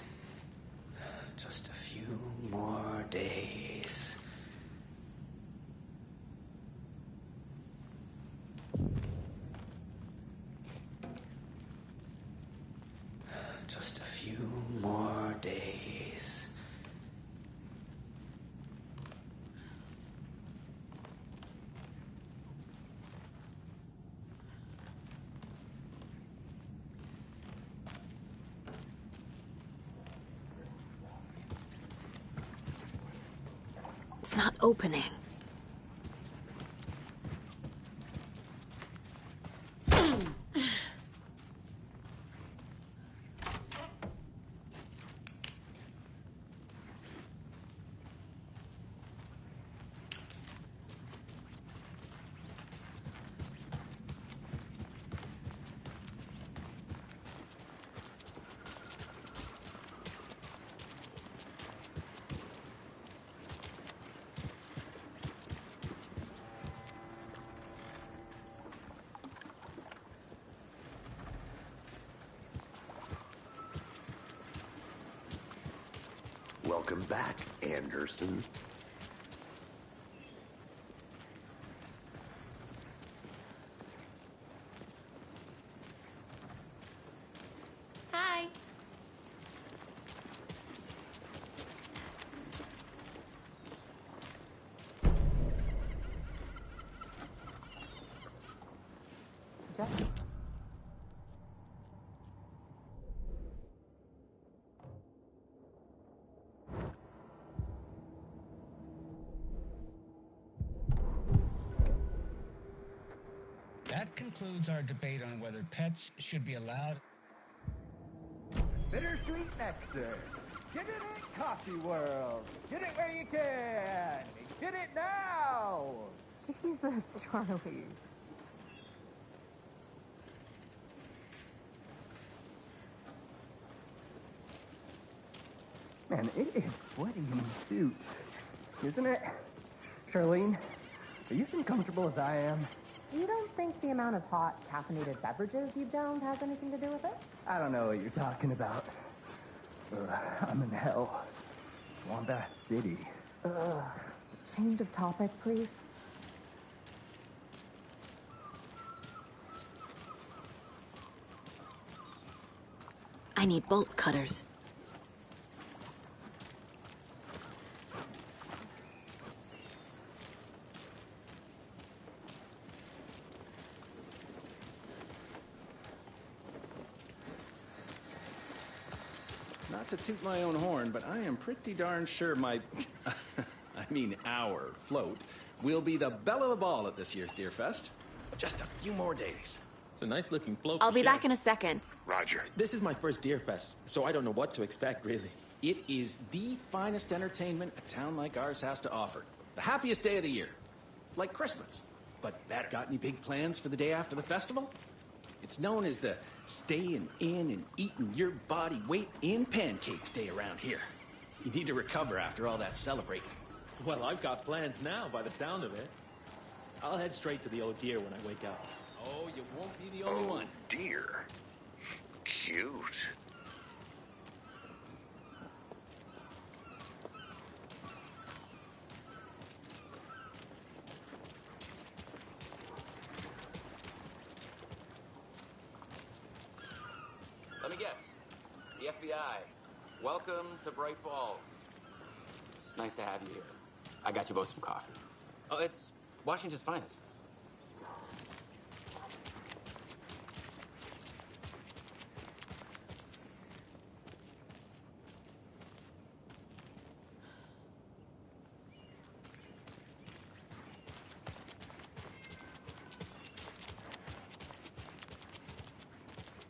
It's not opening. Welcome back, Anderson. Hi. That concludes our debate on whether pets should be allowed. Bittersweet nectar. Get it in Coffee World. Get it where you can. Get it now. Jesus, Charlie. Man, it is sweaty in these suits, isn't it? Charlene, are you as comfortable as I am? You don't think the amount of hot, caffeinated beverages you've downed has anything to do with it? I don't know what you're talking about. I'm in hell. Swamp Ass City. Ugh. Change of topic, please. I need bolt cutters. Not to toot my own horn, but I am pretty darn sure my, our float will be the belle of the ball at this year's Deerfest. Just a few more days. It's a nice looking float. I'll be back in a second. Roger. This is my first Deerfest, so I don't know what to expect, really. It is the finest entertainment a town like ours has to offer. The happiest day of the year. Like Christmas. But better. Got any big plans for the day after the festival? It's known as the staying in and eating your body weight in pancakes day around here. You need to recover after all that celebrating. Well, I've got plans now by the sound of it. I'll head straight to the old deer when I wake up. Oh, you won't be the only one. Dear. Cute. Let me guess. The FBI. Welcome to Bright Falls. It's nice to have you here. I got you both some coffee. Oh, it's Washington's finest.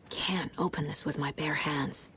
Can't open this with my bare hands.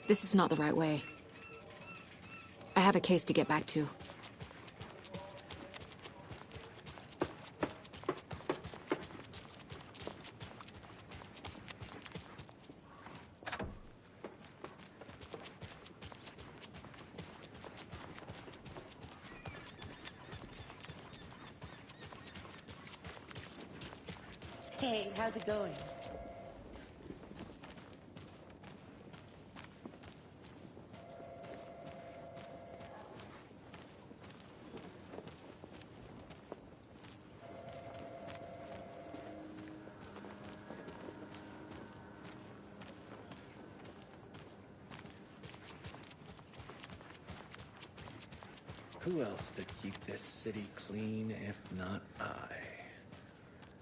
This is not the right way. I have a case to get back to. Hey, how's it going? Who else to keep this city clean if not I?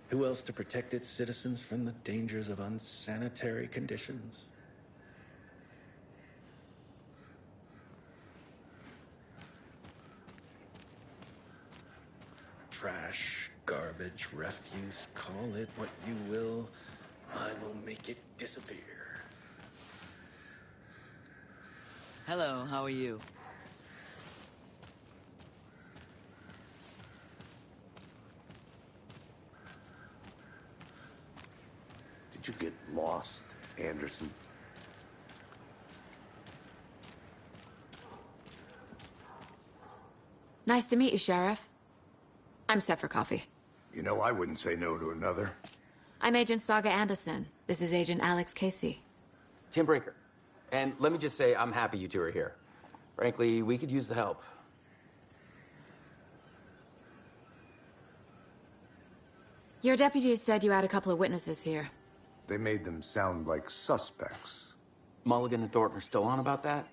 Who else to protect its citizens from the dangers of unsanitary conditions? Trash, garbage, refuse, call it what you will. I will make it disappear. Hello, how are you? Did you get lost, Anderson? Nice to meet you, Sheriff. I'm set for coffee. You know, I wouldn't say no to another. I'm Agent Saga Anderson. This is Agent Alex Casey. Tim Breaker. And let me just say, I'm happy you two are here. Frankly, we could use the help. Your deputies said you had a couple of witnesses here. They made them sound like suspects. Mulligan and Thornton are still on about that?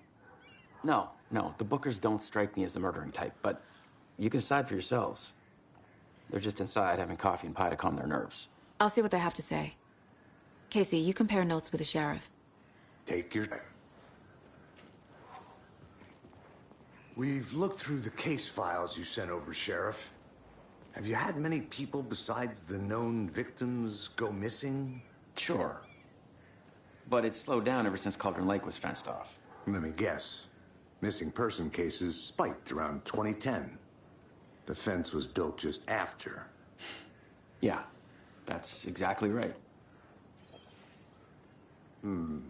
No, the Bookers don't strike me as the murdering type, but you can decide for yourselves. They're just inside having coffee and pie to calm their nerves. I'll see what they have to say. Casey, you compare notes with the sheriff. Take your time. We've looked through the case files you sent over, Sheriff. Have you had many people besides the known victims go missing? Sure. But it's slowed down ever since Cauldron Lake was fenced off. Let me guess. Missing person cases spiked around 2010. The fence was built just after. Yeah, that's exactly right. You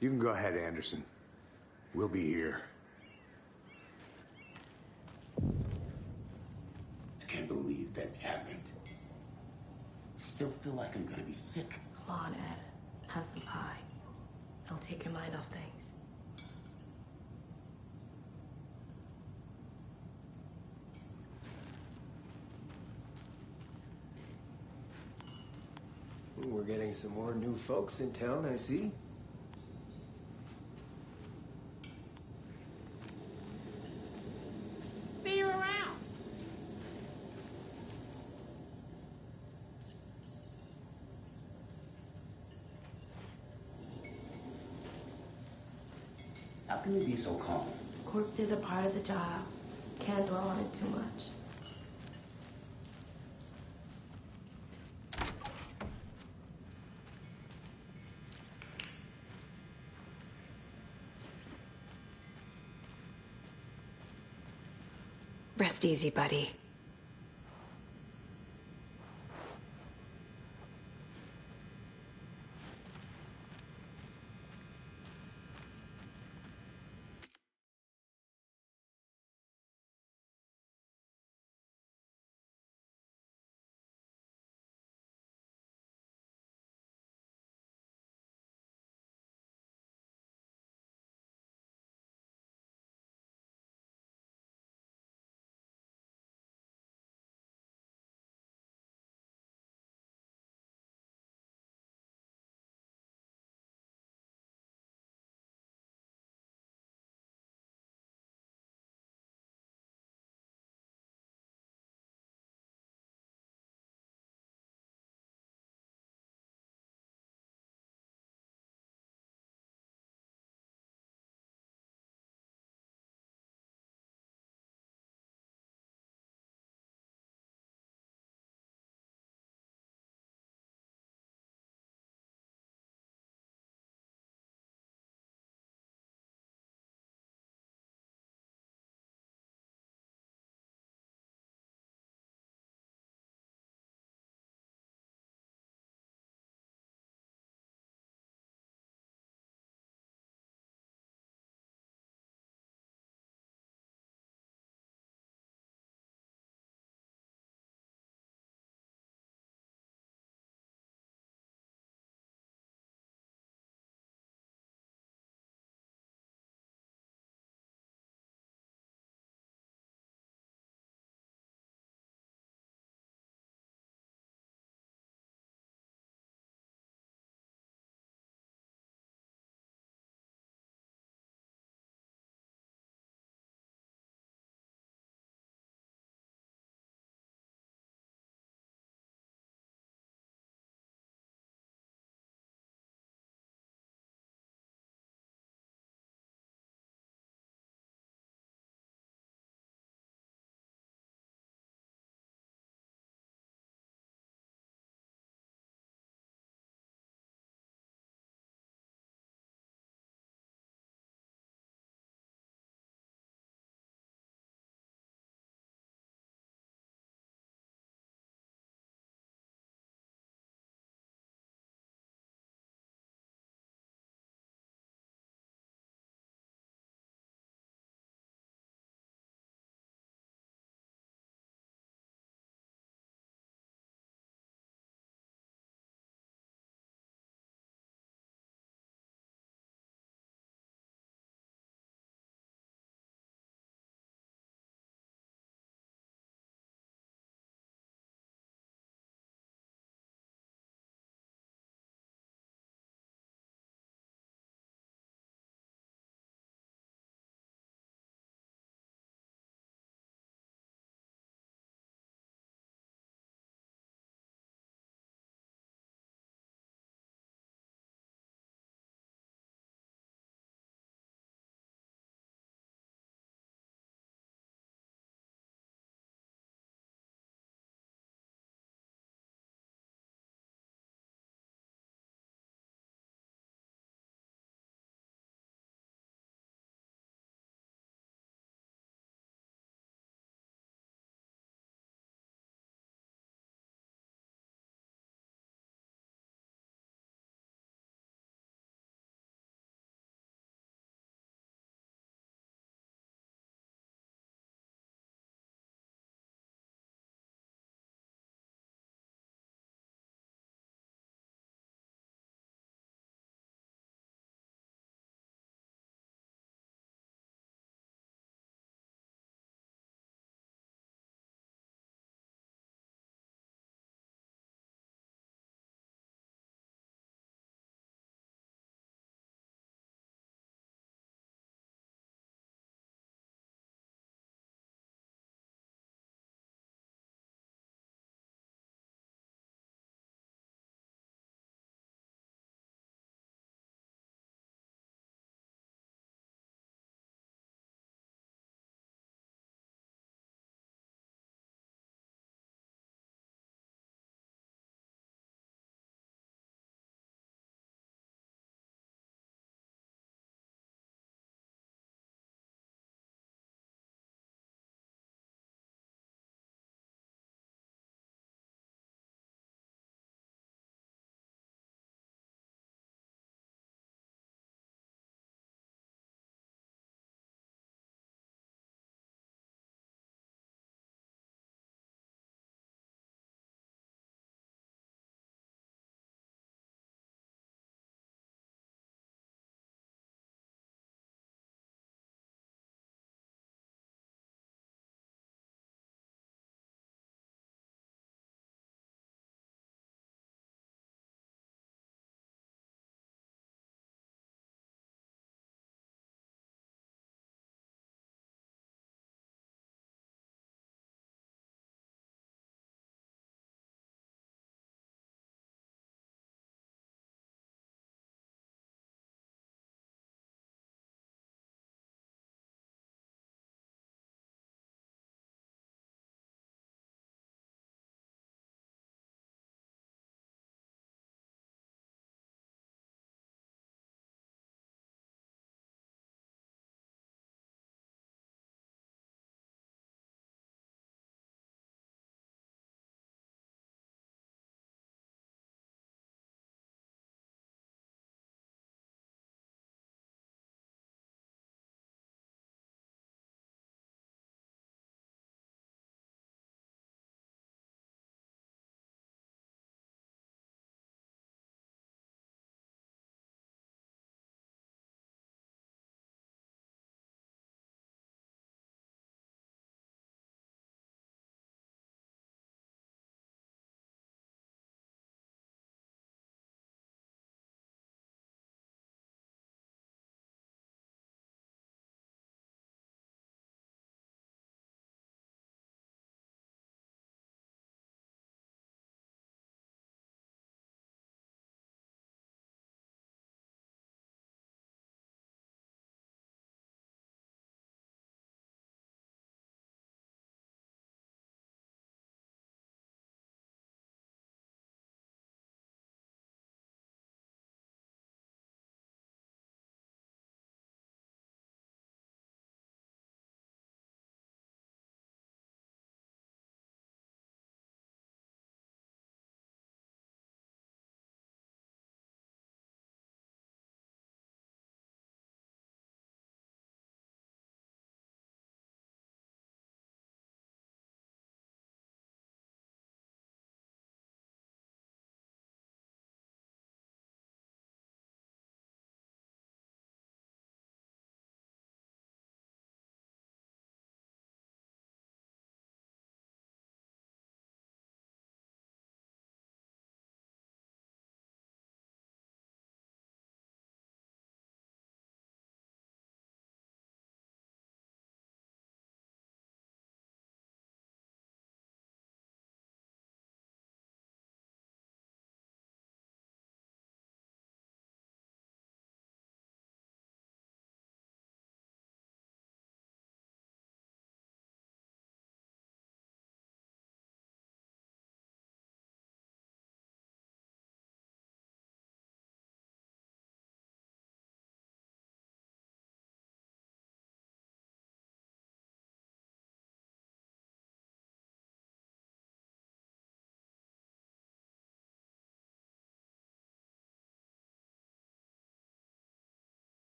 can go ahead, Anderson. We'll be here. I can't believe that happened. I still feel like I'm gonna be sick. Come on, Ed. Have some pie. It'll take your mind off things. We're getting some more new folks in town, I see. See you around. How can you be so calm? Corpses are part of the job. Can't dwell on it too much. Rest easy, buddy.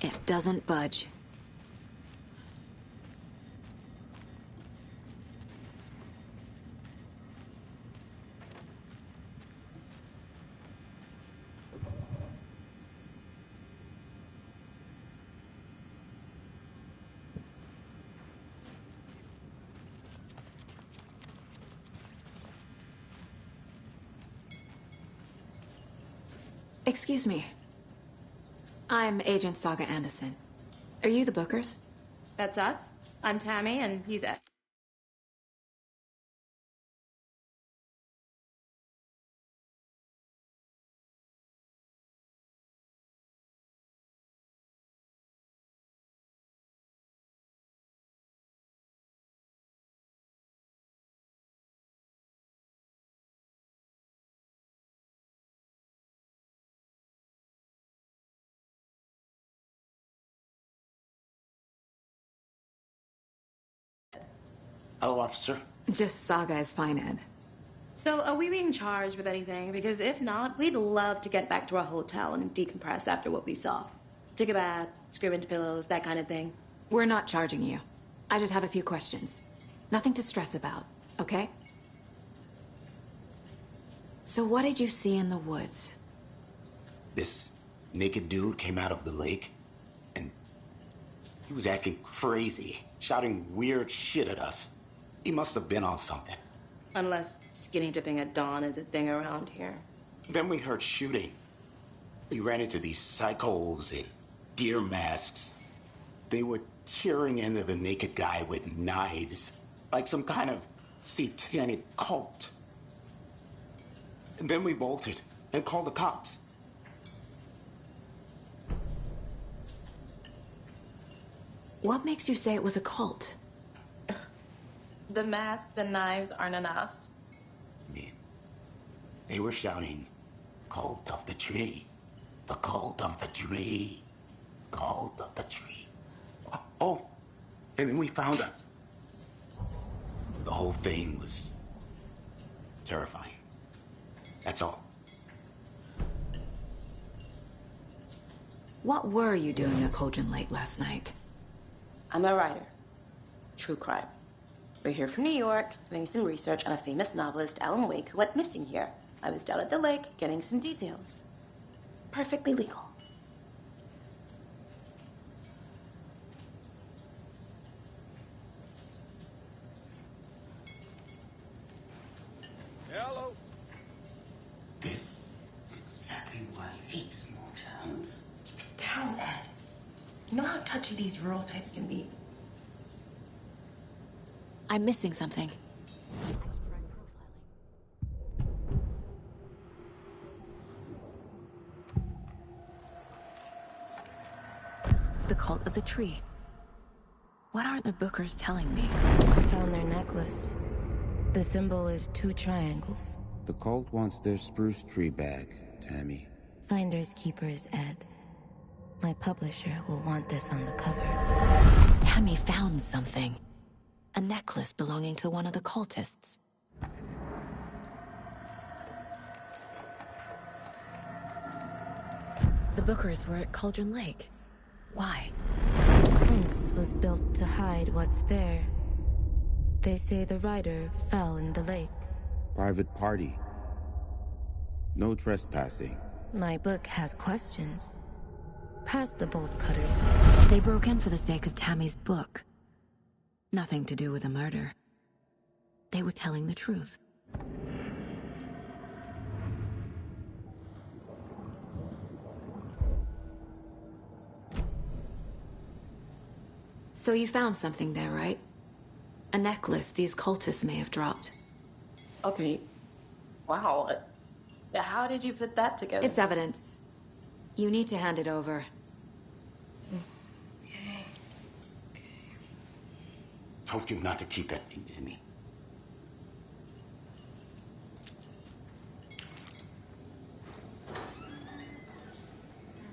It doesn't budge. Excuse me. I'm Agent Saga Anderson. Are you the Bookers? That's us. I'm Tammy, and he's Ed. Hello, officer. Just Saga is fine, Ed. So, are we being charged with anything? Because if not, we'd love to get back to our hotel and decompress after what we saw. Take a bath, scream into pillows, that kind of thing. We're not charging you. I just have a few questions. Nothing to stress about, okay? So what did you see in the woods? This naked dude came out of the lake, and he was acting crazy, shouting weird shit at us. He must have been on something. Unless skinny dipping at dawn is a thing around here. Then we heard shooting. We ran into these psychos in deer masks. They were tearing into the naked guy with knives, like some kind of satanic cult. And then we bolted and called the cops. What makes you say it was a cult? The masks and knives aren't enough. They were shouting, "Cult of the tree, the cult of the tree, cult of the tree." Oh, and then we found out. The whole thing was terrifying. That's all. What were you doing at Cauldron Lake last night? I'm a writer. True crime. We're here from New York, doing some research on a famous novelist, Alan Wake, who went missing here. I was down at the lake, getting some details. Perfectly legal. Hello. This is exactly why I hate small towns. Keep it down, Ed. You know how touchy these rural types can be. I'm missing something. The cult of the tree. What are the Bookers telling me? I found their necklace. The symbol is 2 triangles. The cult wants their spruce tree back, Tammy. Finders keepers, Ed. My publisher will want this on the cover. Tammy found something. A necklace belonging to one of the cultists. The Bookers were at Cauldron Lake. Why? The fence was built to hide what's there. They say the rider fell in the lake. Private party. No trespassing. My book has questions. Past the bolt cutters. They broke in for the sake of Tammy's book. Nothing to do with a murder. They were telling the truth. So you found something there, right? A necklace these cultists may have dropped. Okay. Wow. How did you put that together? It's evidence. You need to hand it over. Okay. Told you not to keep that thing to me.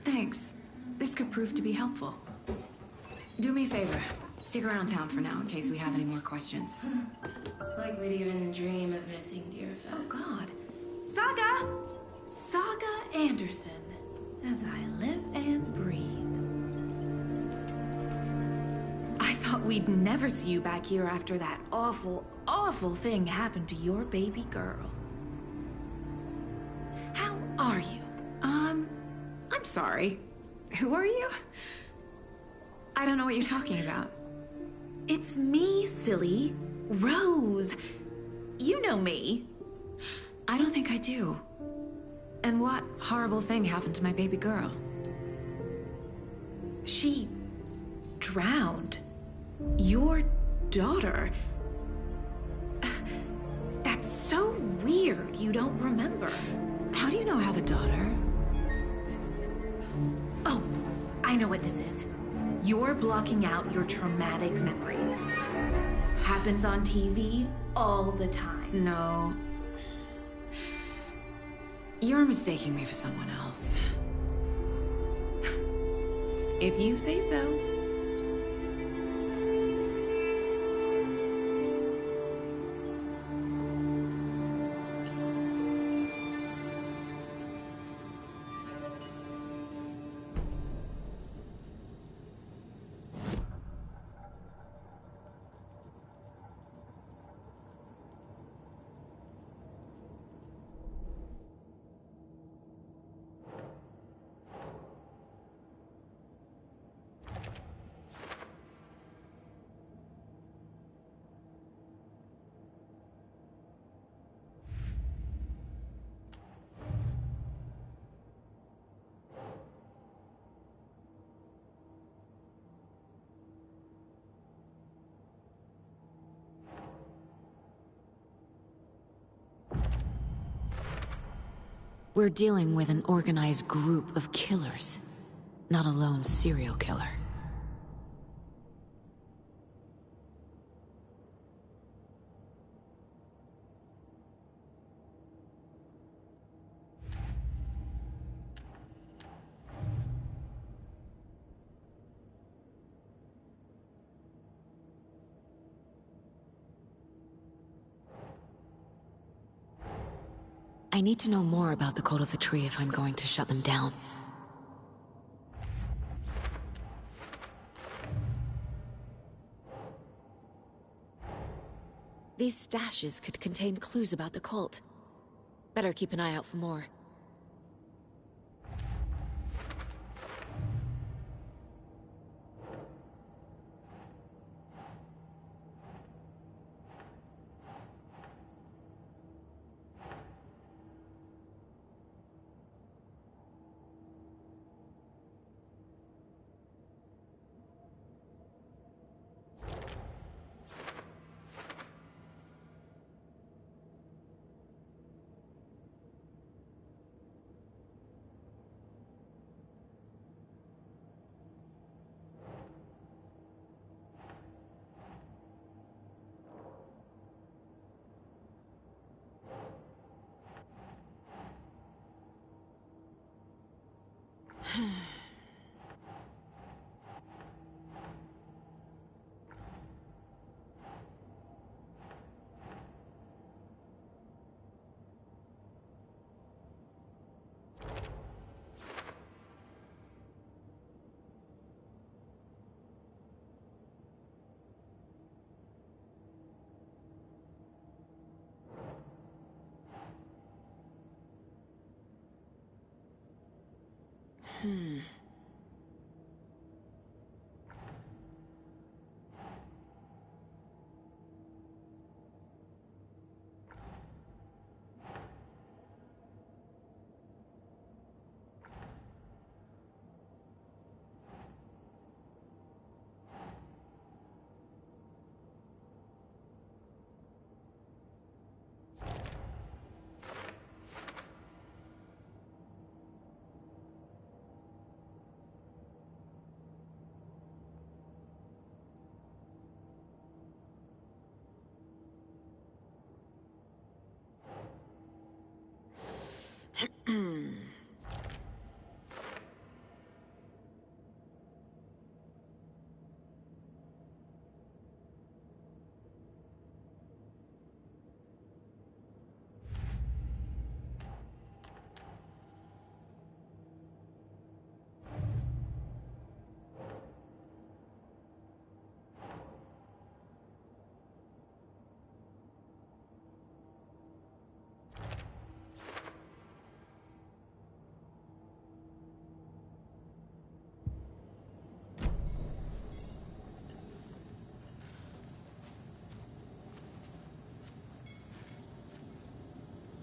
Thanks. This could prove to be helpful. Do me a favor. Stick around town for now in case we have any more questions. Like we'd even dream of missing Deerfest. Oh, God. Saga! Saga Anderson. As I live and breathe. thought we'd never see you back here after that awful, awful thing happened to your baby girl. How are you? I'm sorry. Who are you? I don't know what you're talking about. It's me, silly. Rose. You know me. I don't think I do. And what horrible thing happened to my baby girl? She drowned. Your daughter. That's so weird you don't remember. How do you know I have a daughter? Oh, I know what this is. You're blocking out your traumatic memories. Happens on TV all the time. No. You're mistaking me for someone else. If you say so. We're dealing with an organized group of killers, not a lone serial killer. I need to know more about the Cult of the Tree if I'm going to shut them down. These stashes could contain clues about the cult. Better keep an eye out for more.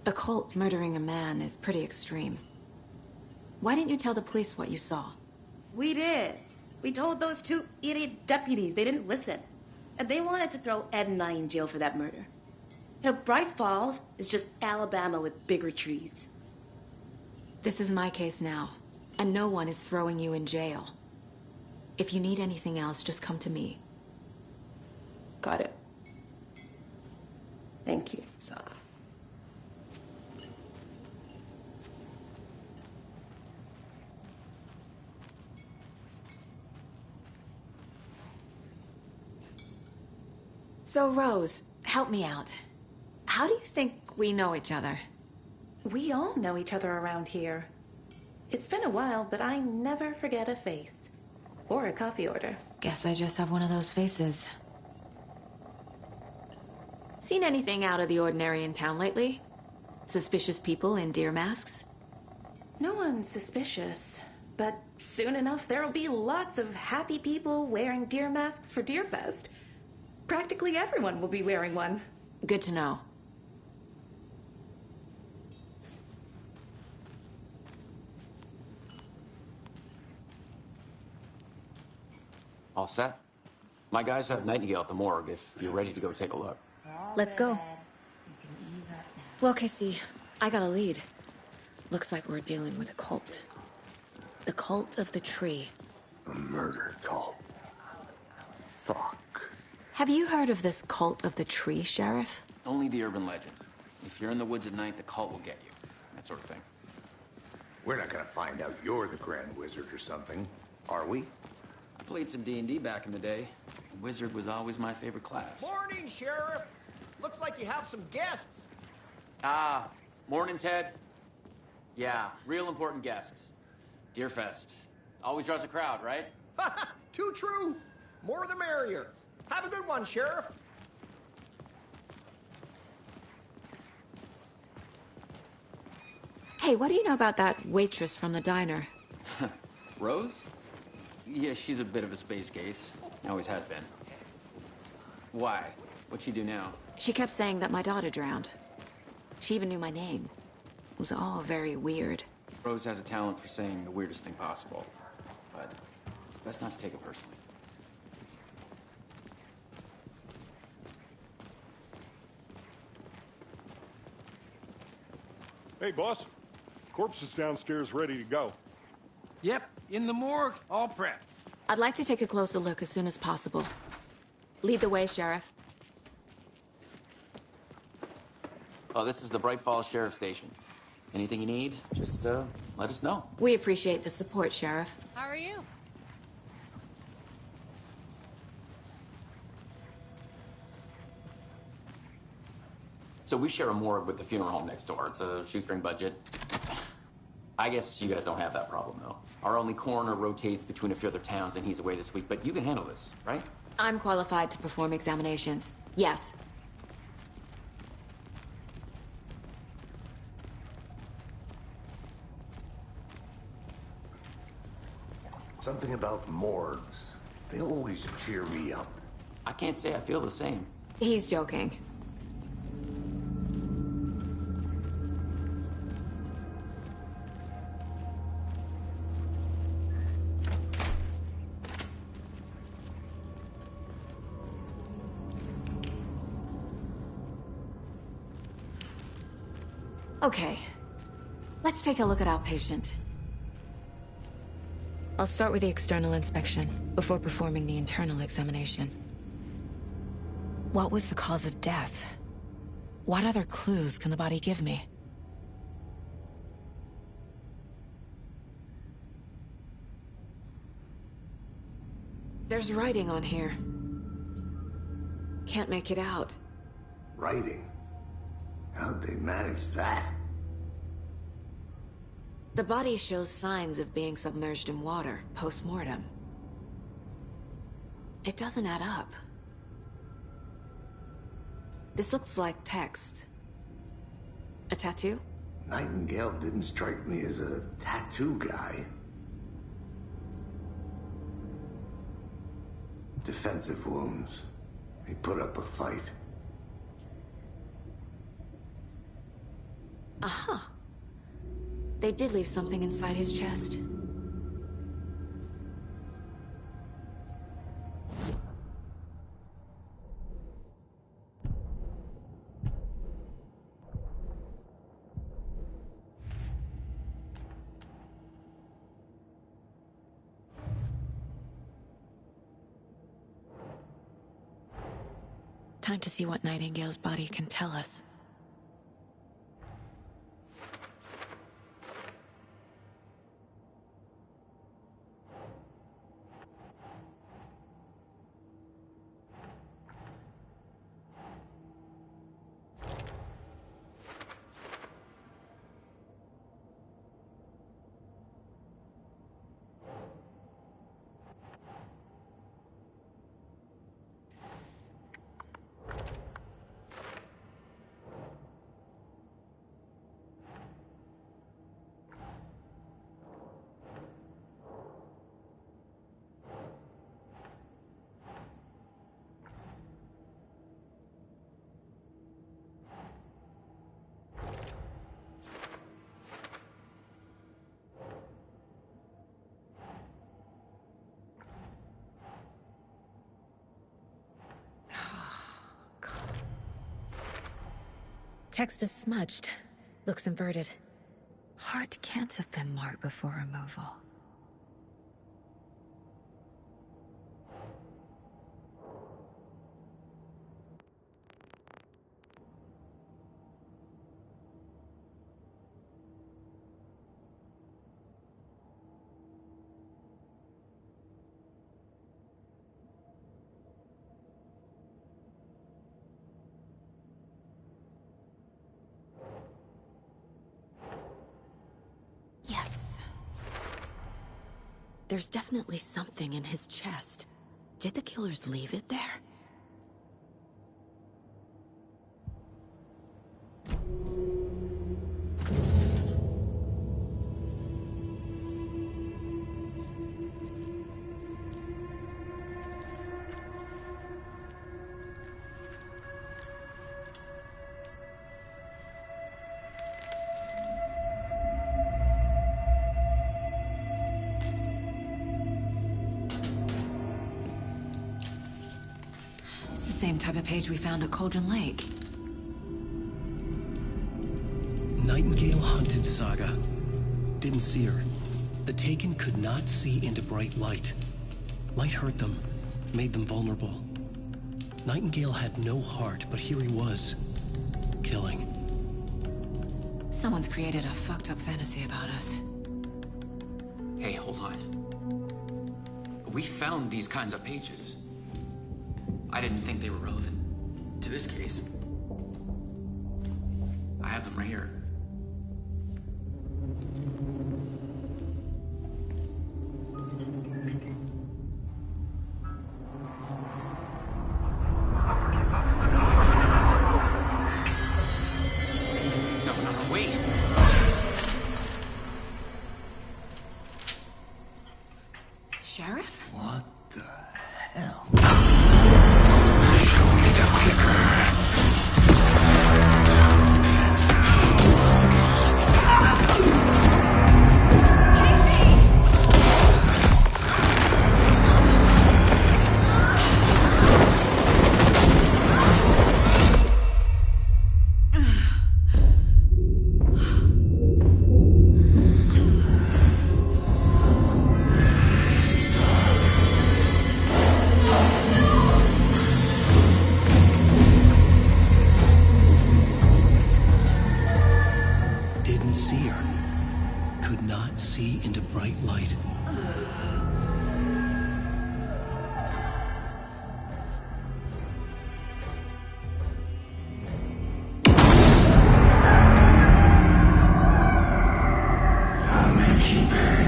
A cult murdering a man is pretty extreme. Why didn't you tell the police what you saw? We did. We told those two idiot deputies. They didn't listen. And they wanted to throw Ed and I in jail for that murder. You know, Bright Falls is just Alabama with bigger trees. This is my case now, and no one is throwing you in jail. If you need anything else, just come to me. Got it. Thank you, Saga. So, Rose, help me out. How do you think we know each other? We all know each other around here. It's been a while, but I never forget a face. Or a coffee order. Guess I just have one of those faces. Seen anything out of the ordinary in town lately? Suspicious people in deer masks? No one's suspicious. But soon enough, there'll be lots of happy people wearing deer masks for Deerfest. Practically everyone will be wearing one. Good to know. All set? My guys have Nightingale at the morgue if you're ready to go take a look. Let's go. Well, Casey, I got a lead. Looks like we're dealing with a cult. The cult of the tree. A murder cult. Fuck. Have you heard of this cult of the tree, Sheriff? Only the urban legend. If you're in the woods at night, the cult will get you. That sort of thing. We're not gonna find out you're the Grand Wizard or something, are we? I played some D&D back in the day. Wizard was always my favorite class. Morning, Sheriff. Looks like you have some guests. Ah, morning, Ted. Yeah, real important guests. Deerfest. Always draws a crowd, right? Too true. More the merrier. Have a good one, Sheriff. Hey, what do you know about that waitress from the diner? Rose? Yeah, she's a bit of a space case. Always has been. Why? What'd she do now? She kept saying that my daughter drowned. She even knew my name. It was all very weird. Rose has a talent for saying the weirdest thing possible. But it's best not to take it personally. Hey, boss. Corpse is downstairs ready to go. Yep, in the morgue, all prepped. I'd like to take a closer look as soon as possible. Lead the way, Sheriff. Oh, this is the Bright Falls Sheriff Station. Anything you need, just let us know. We appreciate the support, Sheriff. How are you? So we share a morgue with the funeral home next door. It's a shoestring budget. I guess you guys don't have that problem, though. Our only coroner rotates between a few other towns, and he's away this week. But you can handle this, right? I'm qualified to perform examinations. Yes. Something about morgues. They always cheer me up. I can't say I feel the same. He's joking. Okay, let's take a look at our patient. I'll start with the external inspection before performing the internal examination. What was the cause of death? What other clues can the body give me? There's writing on here. Can't make it out. Writing? How'd they manage that? The body shows signs of being submerged in water post-mortem. It doesn't add up. This looks like text. A tattoo? Nightingale didn't strike me as a tattoo guy. Defensive wounds. He put up a fight. Aha. They did leave something inside his chest. Time to see what Nightingale's body can tell us. Text is smudged. Looks inverted. Heart can't have been marked before removal. Yes. There's definitely something in his chest. Did the killers leave it there? Same type of page we found at Cauldron Lake. Nightingale hunted Saga. Didn't see her. The Taken could not see into bright light. Light hurt them, made them vulnerable. Nightingale had no heart, but here he was, killing. Someone's created a fucked up fantasy about us. Hey, hold on. We found these kinds of pages. I didn't think they were relevant to this case. I have them right here. No, wait! Sheriff? What the hell? Didn't see her. Could not see into bright light. I'll make you pay.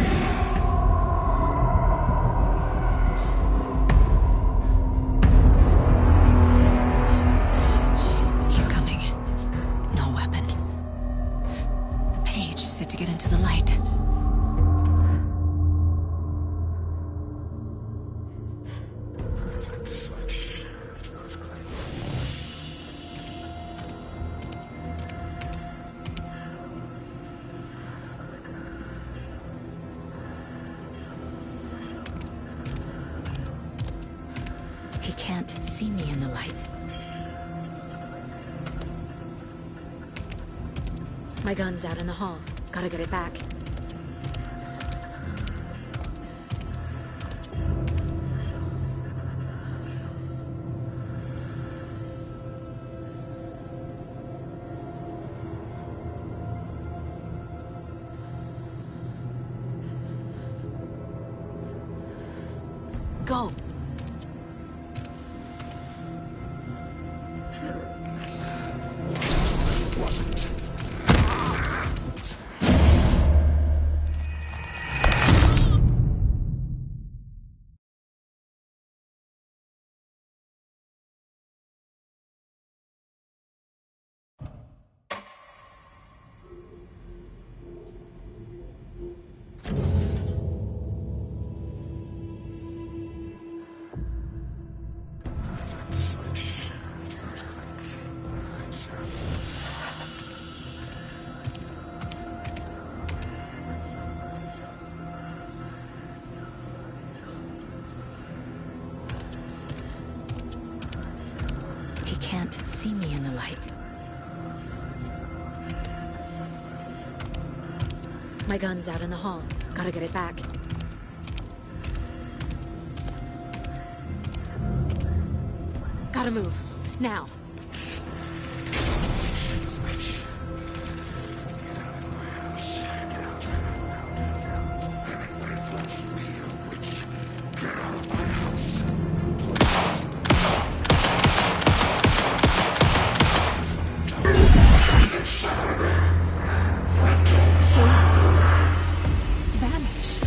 He's coming. No weapon. The page set to get into the light. see me in the light. My gun's out in the hall. Gotta get it back. Go! Can't see me in the light. My gun's out in the hall. Gotta get it back. Gotta move. Now. Vanished.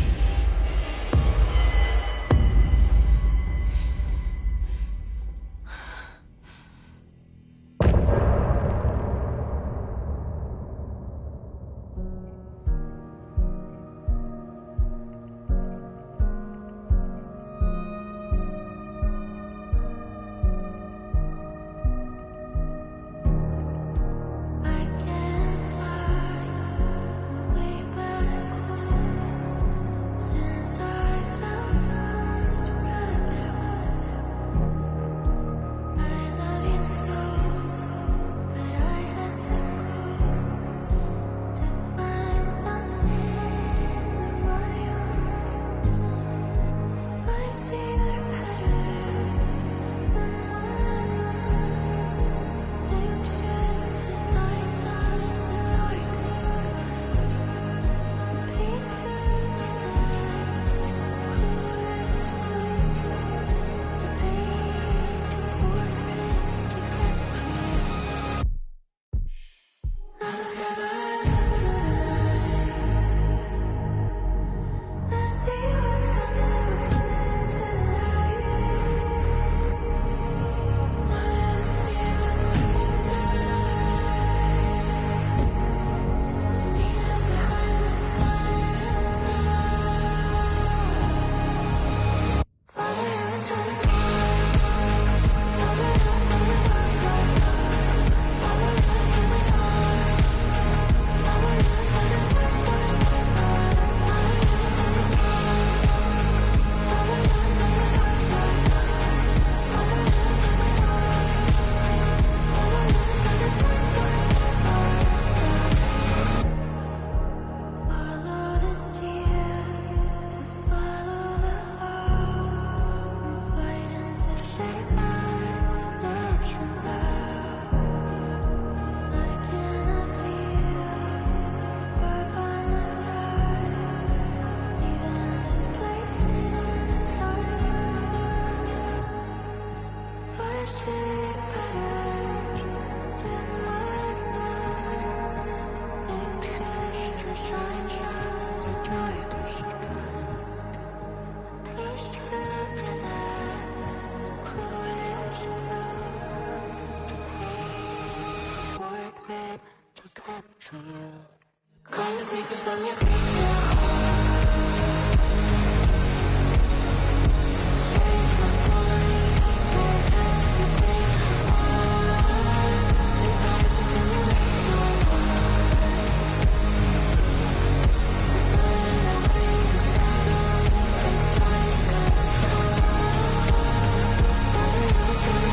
Calling secrets from your crystal heart. Share my story, take every page apart. Disciples from your life to one. We're burning away the shadows, they strike us hard. Follow you to the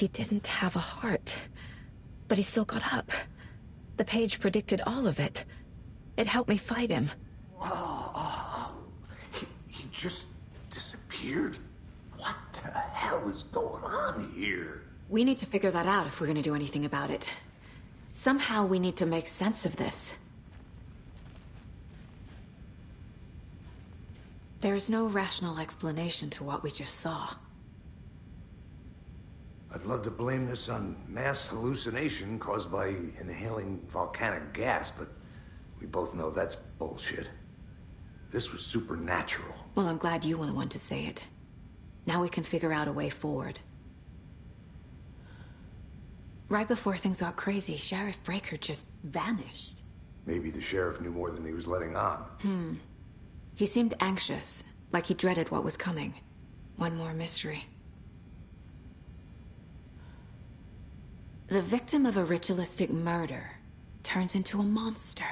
he didn't have a heart. But he still got up. The page predicted all of it. It helped me fight him. He just disappeared? What the hell is going on here? We need to figure that out if we're gonna do anything about it. Somehow we need to make sense of this. There's no rational explanation to what we just saw. I'd love to blame this on mass hallucination caused by inhaling volcanic gas, but we both know that's bullshit. This was supernatural. Well, I'm glad you were the one to say it. Now we can figure out a way forward. Right before things got crazy, Sheriff Breaker just vanished. Maybe the sheriff knew more than he was letting on. He seemed anxious, like he dreaded what was coming. One more mystery. The victim of a ritualistic murder turns into a monster.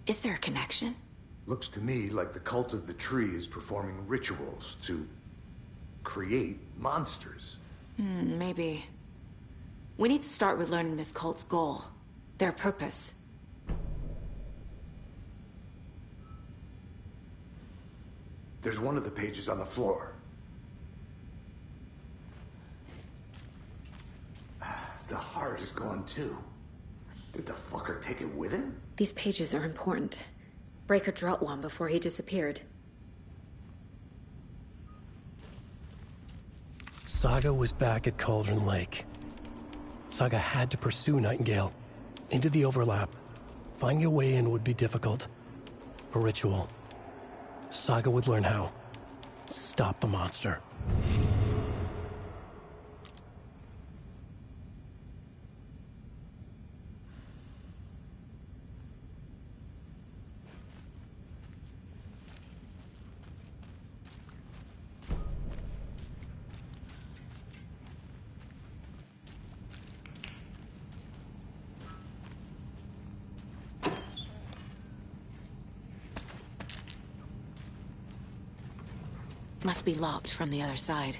Is there a connection? Looks to me like the cult of the tree is performing rituals to create monsters. Maybe. We need to start with learning this cult's goal, their purpose. There's one of the pages on the floor. The heart is gone too. Did the fucker take it with him? These pages are important. Breaker dropped one before he disappeared. Saga was back at Cauldron Lake. Saga had to pursue Nightingale into the overlap. Finding a way in would be difficult. A ritual. Saga would learn how. Stop the monster. Must be locked from the other side.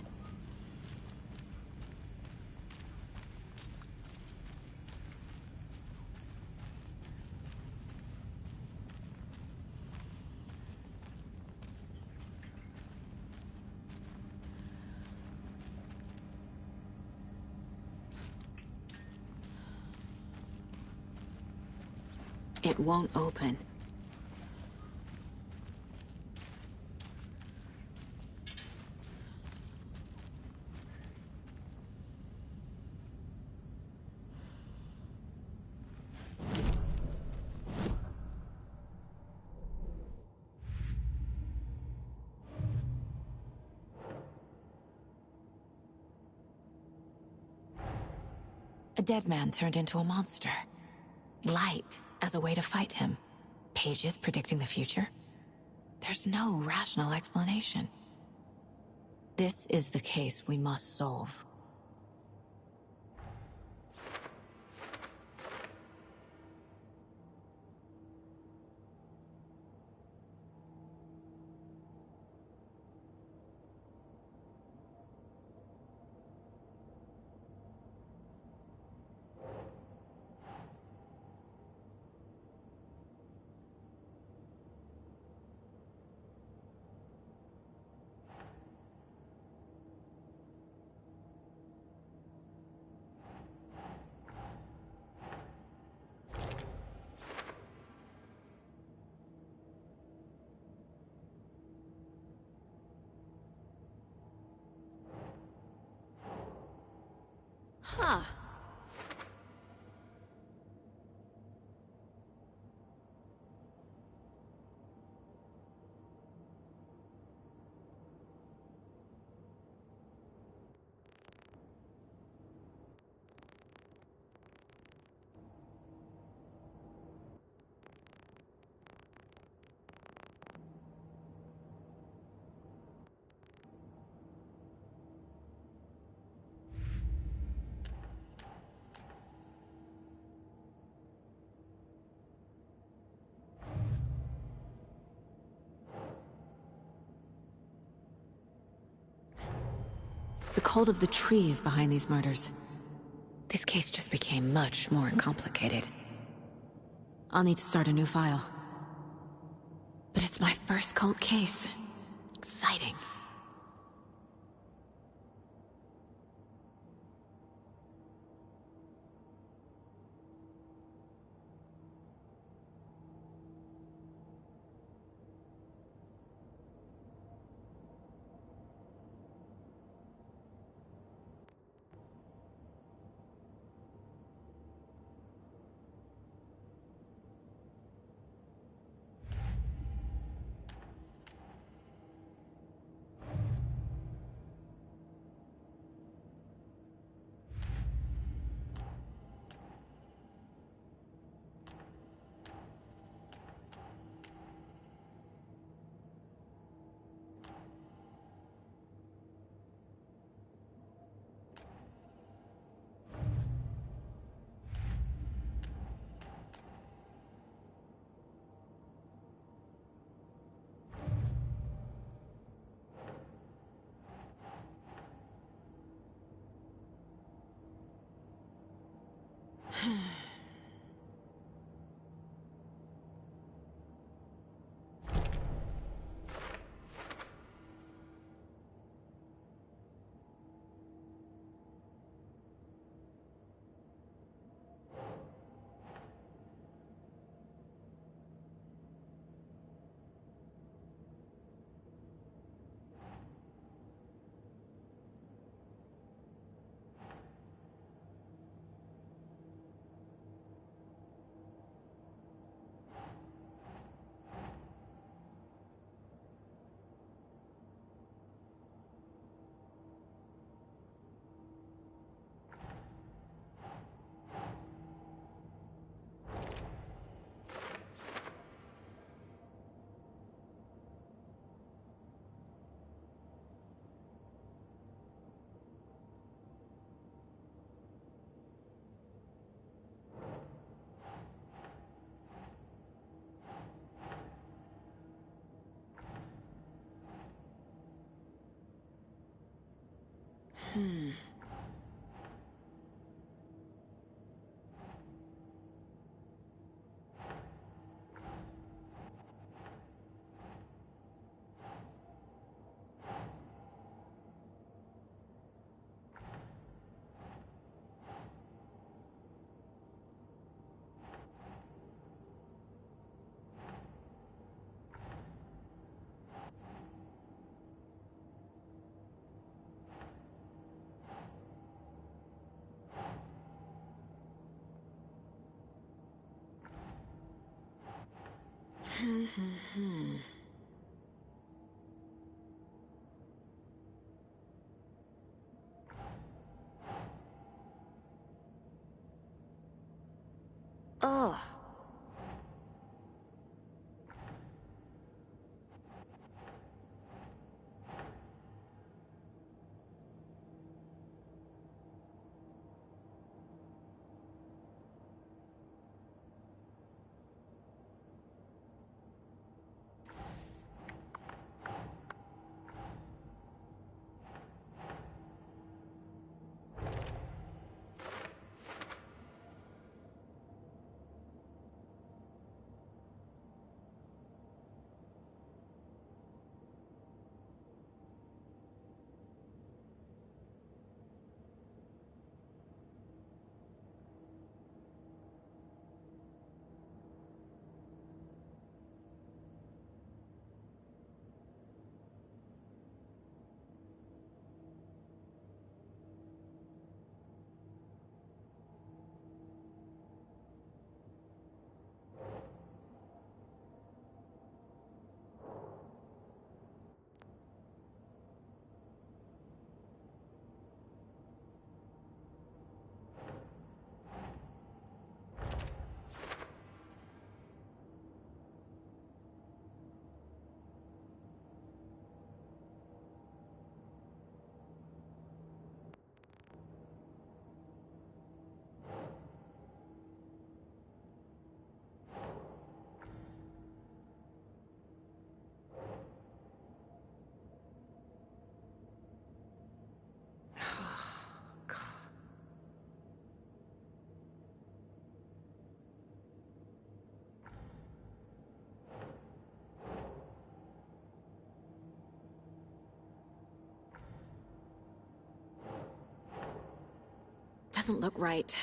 It won't open. A dead man turned into a monster. Light as a way to fight him. Pages predicting the future. There's no rational explanation. This is the case we must solve. Huh. The cult of the tree is behind these murders. This case just became much more complicated. I'll need to start a new file. But it's my first cult case. Exciting. Ugh. doesn't look right.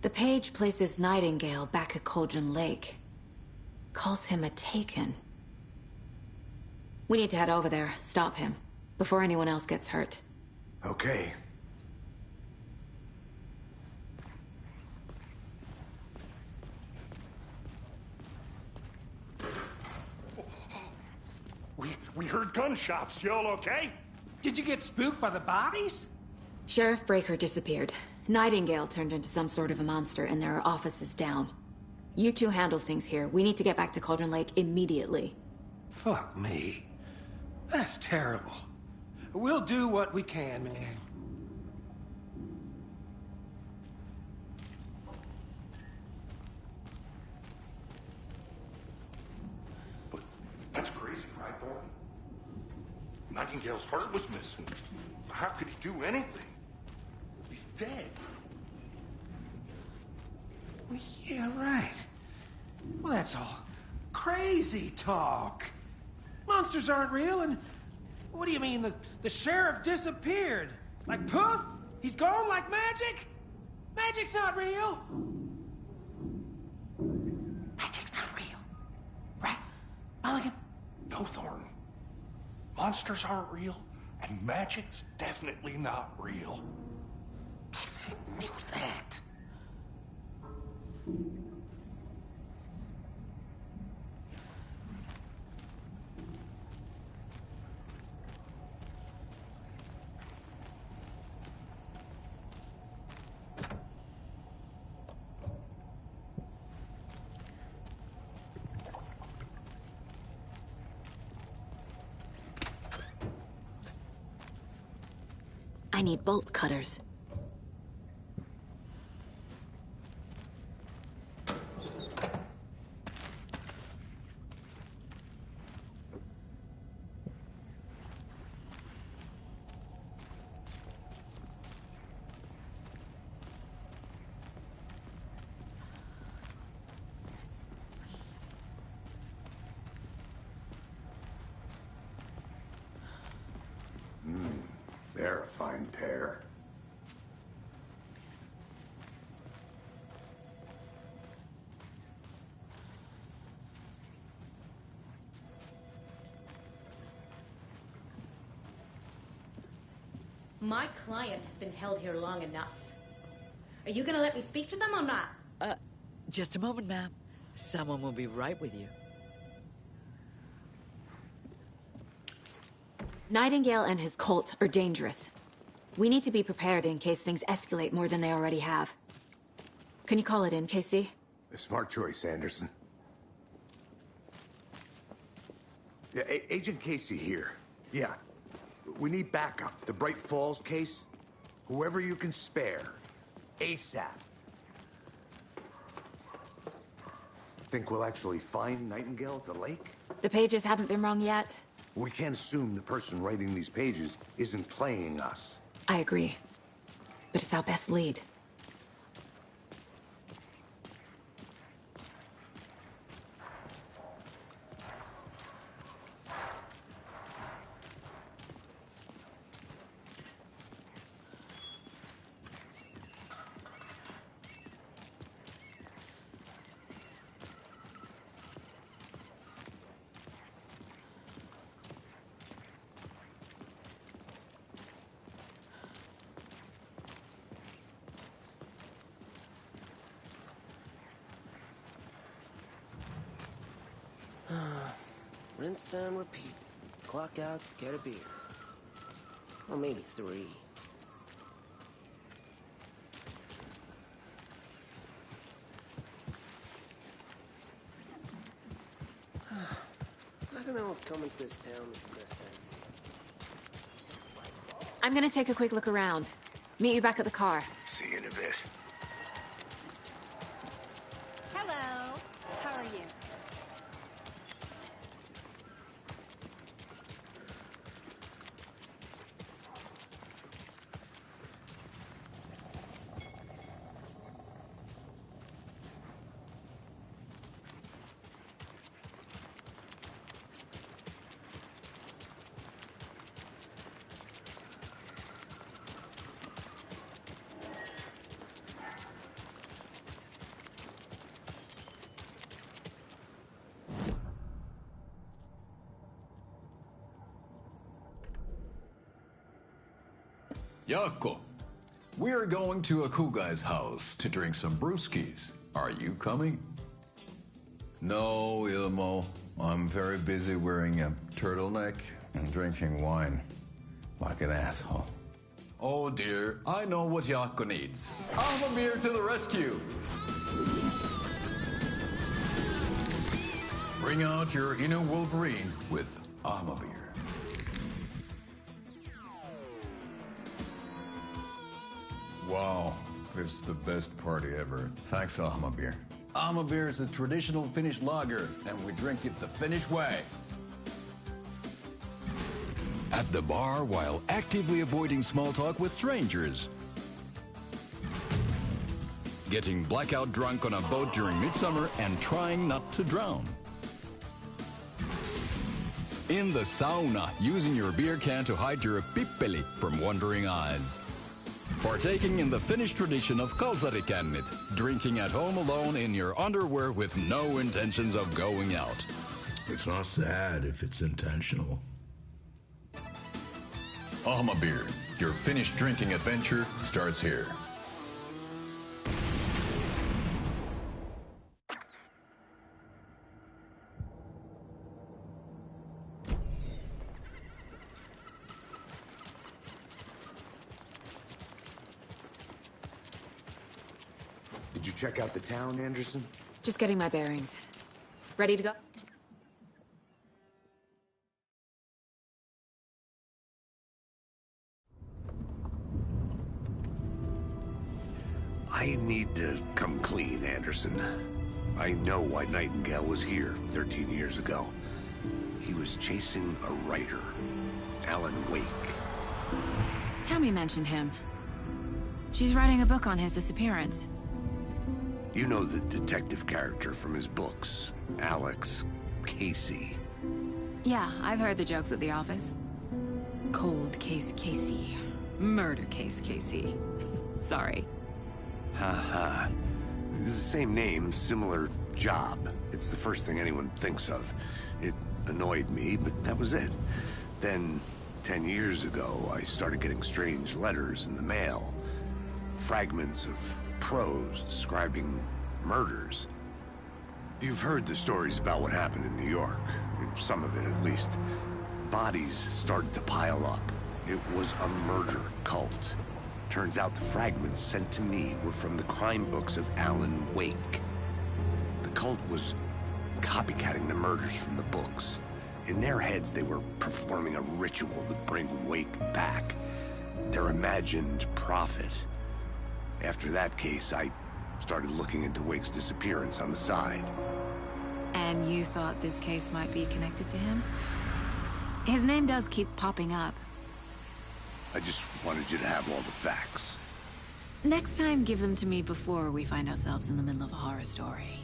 The page places Nightingale back at Cauldron Lake. Calls him a Taken. We need to head over there, stop him, before anyone else gets hurt. Okay. We heard gunshots. Y'all okay? Did you get spooked by the bodies? Sheriff Breaker disappeared. Nightingale turned into some sort of a monster, and there are offices down. You two handle things here. We need to get back to Cauldron Lake immediately. Fuck me. That's terrible. We'll do what we can, man. But that's crazy, right, Thornton? Nightingale's heart was missing. How could he do anything? He's dead. Well, yeah, right. Well, that's all crazy talk. Monsters aren't real, and what do you mean the sheriff disappeared? Like poof? He's gone like magic? Magic's not real. Magic's not real. Right, Mulligan? No, Thornton. Monsters aren't real, and magic's definitely not real. I knew that. I need bolt cutters. They're a fine pair. My client has been held here long enough. Are you gonna let me speak to them or not? Just a moment, ma'am. Someone will be right with you. Nightingale and his cult are dangerous. We need to be prepared in case things escalate more than they already have. Can you call it in, Casey? A smart choice, Anderson. Yeah, Agent Casey here. Yeah. We need backup. The Bright Falls case. Whoever you can spare. ASAP. Think we'll actually find Nightingale at the lake? The pages haven't been wrong yet. We can't assume the person writing these pages isn't playing us. I agree. But it's our best lead. Rinse and repeat. Clock out, get a beer. Or maybe 3. I don't know if coming to this town is the best idea. I'm gonna take a quick look around. Meet you back at the car. See you in a bit. Hello. How are you? Yako, we're going to a cool guy's house to drink some brewskis. Are you coming? No, Ilmo. I'm very busy wearing a turtleneck and drinking wine. Like an asshole. Oh dear, I know what Yako needs. Amamir to the rescue! Bring out your inner Wolverine with Amamir. Wow, this is the best party ever. Thanks, Amabir. Amabir is a traditional Finnish lager, and we drink it the Finnish way. At the bar while actively avoiding small talk with strangers. Getting blackout drunk on a boat during midsummer and trying not to drown. In the sauna, using your beer can to hide your pippeli from wandering eyes. Partaking in the Finnish tradition of kalsarikännit, drinking at home alone in your underwear with no intentions of going out. It's not sad if it's intentional. Ahma Beer, your Finnish drinking adventure starts here. Did you check out the town, Anderson? Just getting my bearings. Ready to go? I need to come clean, Anderson. I know why Nightingale was here 13 years ago. He was chasing a writer, Alan Wake. Tammy mentioned him. She's writing a book on his disappearance. You know the detective character from his books, Alex Casey. Yeah, I've heard the jokes at the office. Cold case Casey. Murder case Casey. Sorry. Haha. It's the same name, similar job. It's the first thing anyone thinks of. It annoyed me, but that was it. Then, 10 years ago, I started getting strange letters in the mail. Fragments of prose describing murders. You've heard the stories about what happened in New York. Some of it, at least. Bodies started to pile up. It was a murder cult. Turns out the fragments sent to me were from the crime books of Alan Wake. The cult was copycatting the murders from the books. In their heads, they were performing a ritual to bring Wake back. Their imagined prophet. After that case, I started looking into Wake's disappearance on the side. And you thought this case might be connected to him? His name does keep popping up. I just wanted you to have all the facts. Next time, give them to me before we find ourselves in the middle of a horror story.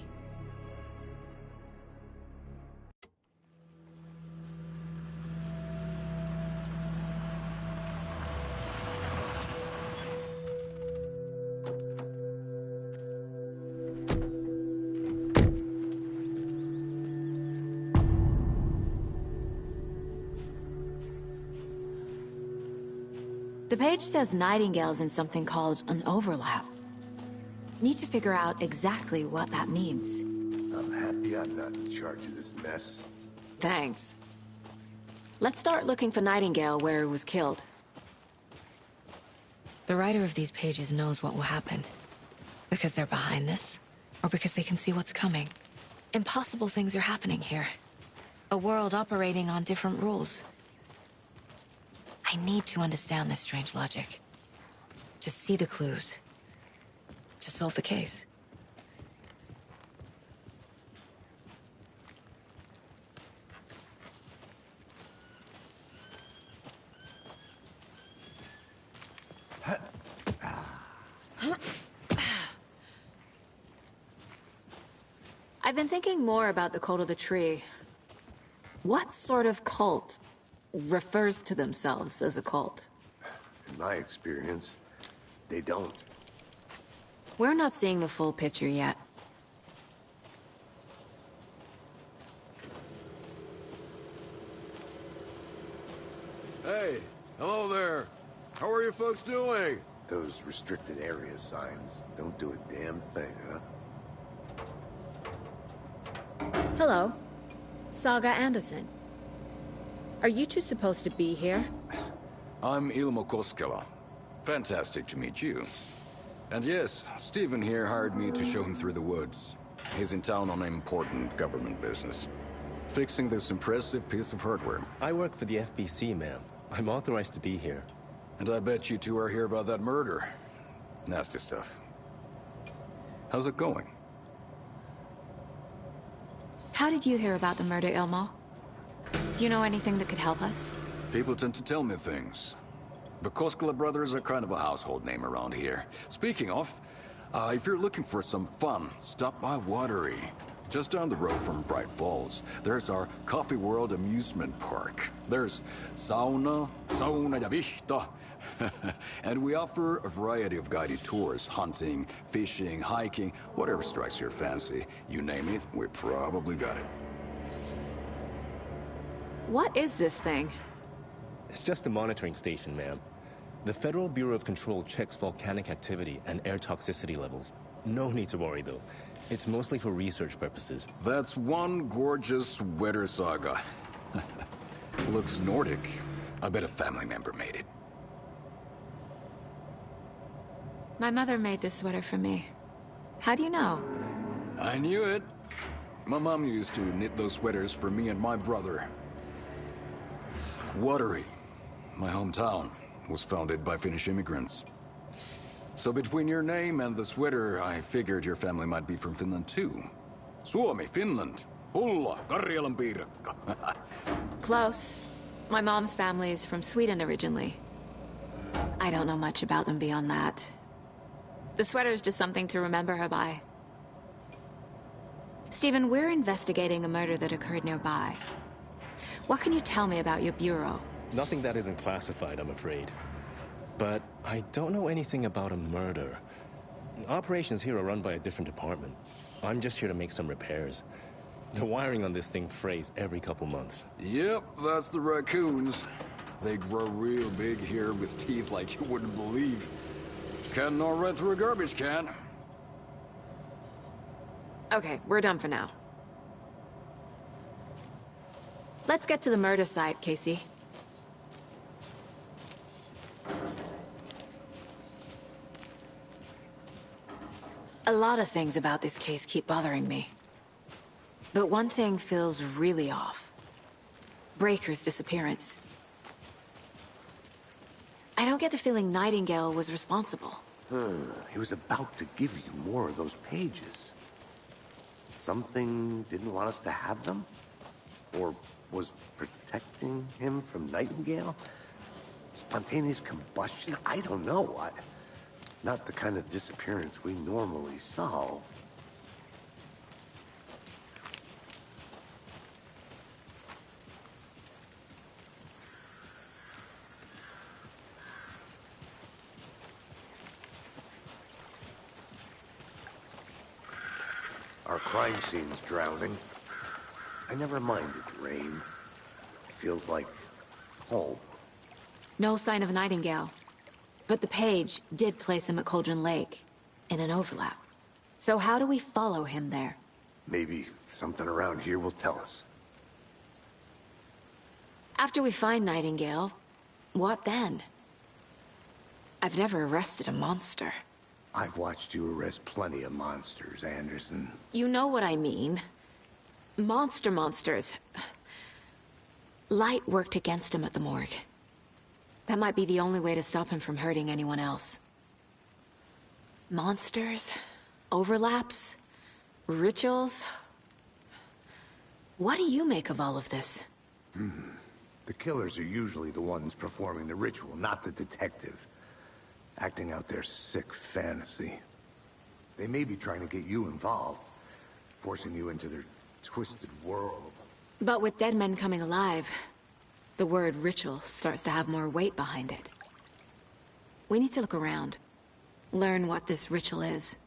The page says Nightingale's in something called an overlap. Need to figure out exactly what that means. I'm happy I'm not in charge of this mess. Thanks. Let's start looking for Nightingale where he was killed. The writer of these pages knows what will happen. Because they're behind this, or because they can see what's coming. Impossible things are happening here. A world operating on different rules. I need to understand this strange logic. To see the clues. To solve the case. I've been thinking more about the cult of the tree. What sort of cult refers to themselves as a cult? In my experience, they don't. We're not seeing the full picture yet. Hey, hello there. How are you folks doing? Those restricted area signs don't do a damn thing, huh? Hello. Saga Anderson. Are you two supposed to be here? I'm Ilmo Koskela. Fantastic to meet you. And yes, Stephen here hired me to show him through the woods. He's in town on important government business. Fixing this impressive piece of hardware. I work for the FBC, ma'am. I'm authorized to be here. And I bet you two are here about that murder. Nasty stuff. How's it going? How did you hear about the murder, Ilmo? Do you know anything that could help us? People tend to tell me things. The Koskela brothers are kind of a household name around here. Speaking of, if you're looking for some fun, stop by Watery. just down the road from Bright Falls, there's our Coffee World amusement park. There's sauna ja vihta. And we offer a variety of guided tours, hunting, fishing, hiking, whatever strikes your fancy. You name it, we probably got it. What is this thing? It's just a monitoring station, ma'am. The Federal Bureau of Control checks volcanic activity and air toxicity levels. No need to worry, though. It's mostly for research purposes. That's one gorgeous sweater saga. Looks Nordic. I bet a family member made it. My mother made this sweater for me. How do you know? I knew it. My mom used to knit those sweaters for me and my brother. Watery, my hometown, was founded by Finnish immigrants. So between your name and the sweater, I figured your family might be from Finland too. Suomi, Finland. Pulla, Karjalan piirakka. Close. My mom's family is from Sweden originally. I don't know much about them beyond that. The sweater is just something to remember her by. Stephen, we're investigating a murder that occurred nearby. What can you tell me about your bureau? Nothing that isn't classified, I'm afraid. But I don't know anything about a murder. Operations here are run by a different department. I'm just here to make some repairs. The wiring on this thing frays every couple months. Yep, that's the raccoons. They grow real big here with teeth like you wouldn't believe. Can't know right through a garbage can. Okay, we're done for now. Let's get to the murder site, Casey. A lot of things about this case keep bothering me. But one thing feels really off. Breaker's disappearance. I don't get the feeling Nightingale was responsible. He was about to give you more of those pages. Something didn't want us to have them? Or was protecting him from Nightingale? Spontaneous combustion? I don't know. Not the kind of disappearance we normally solve. Our crime scene's drowning. I never minded rain. Feels like home. No sign of Nightingale. But the page did place him at Cauldron Lake, in an overlap. So how do we follow him there? Maybe something around here will tell us. After we find Nightingale, what then? I've never arrested a monster. I've watched you arrest plenty of monsters, Anderson. You know what I mean. Monsters. Light worked against him at the morgue. That might be the only way to stop him from hurting anyone else. Monsters? Overlaps? Rituals? What do you make of all of this? The killers are usually the ones performing the ritual, not the detective. Acting out their sick fantasy. They may be trying to get you involved, forcing you into their twisted world. But with dead men coming alive, the word ritual starts to have more weight behind it. We need to look around. Learn what this ritual is.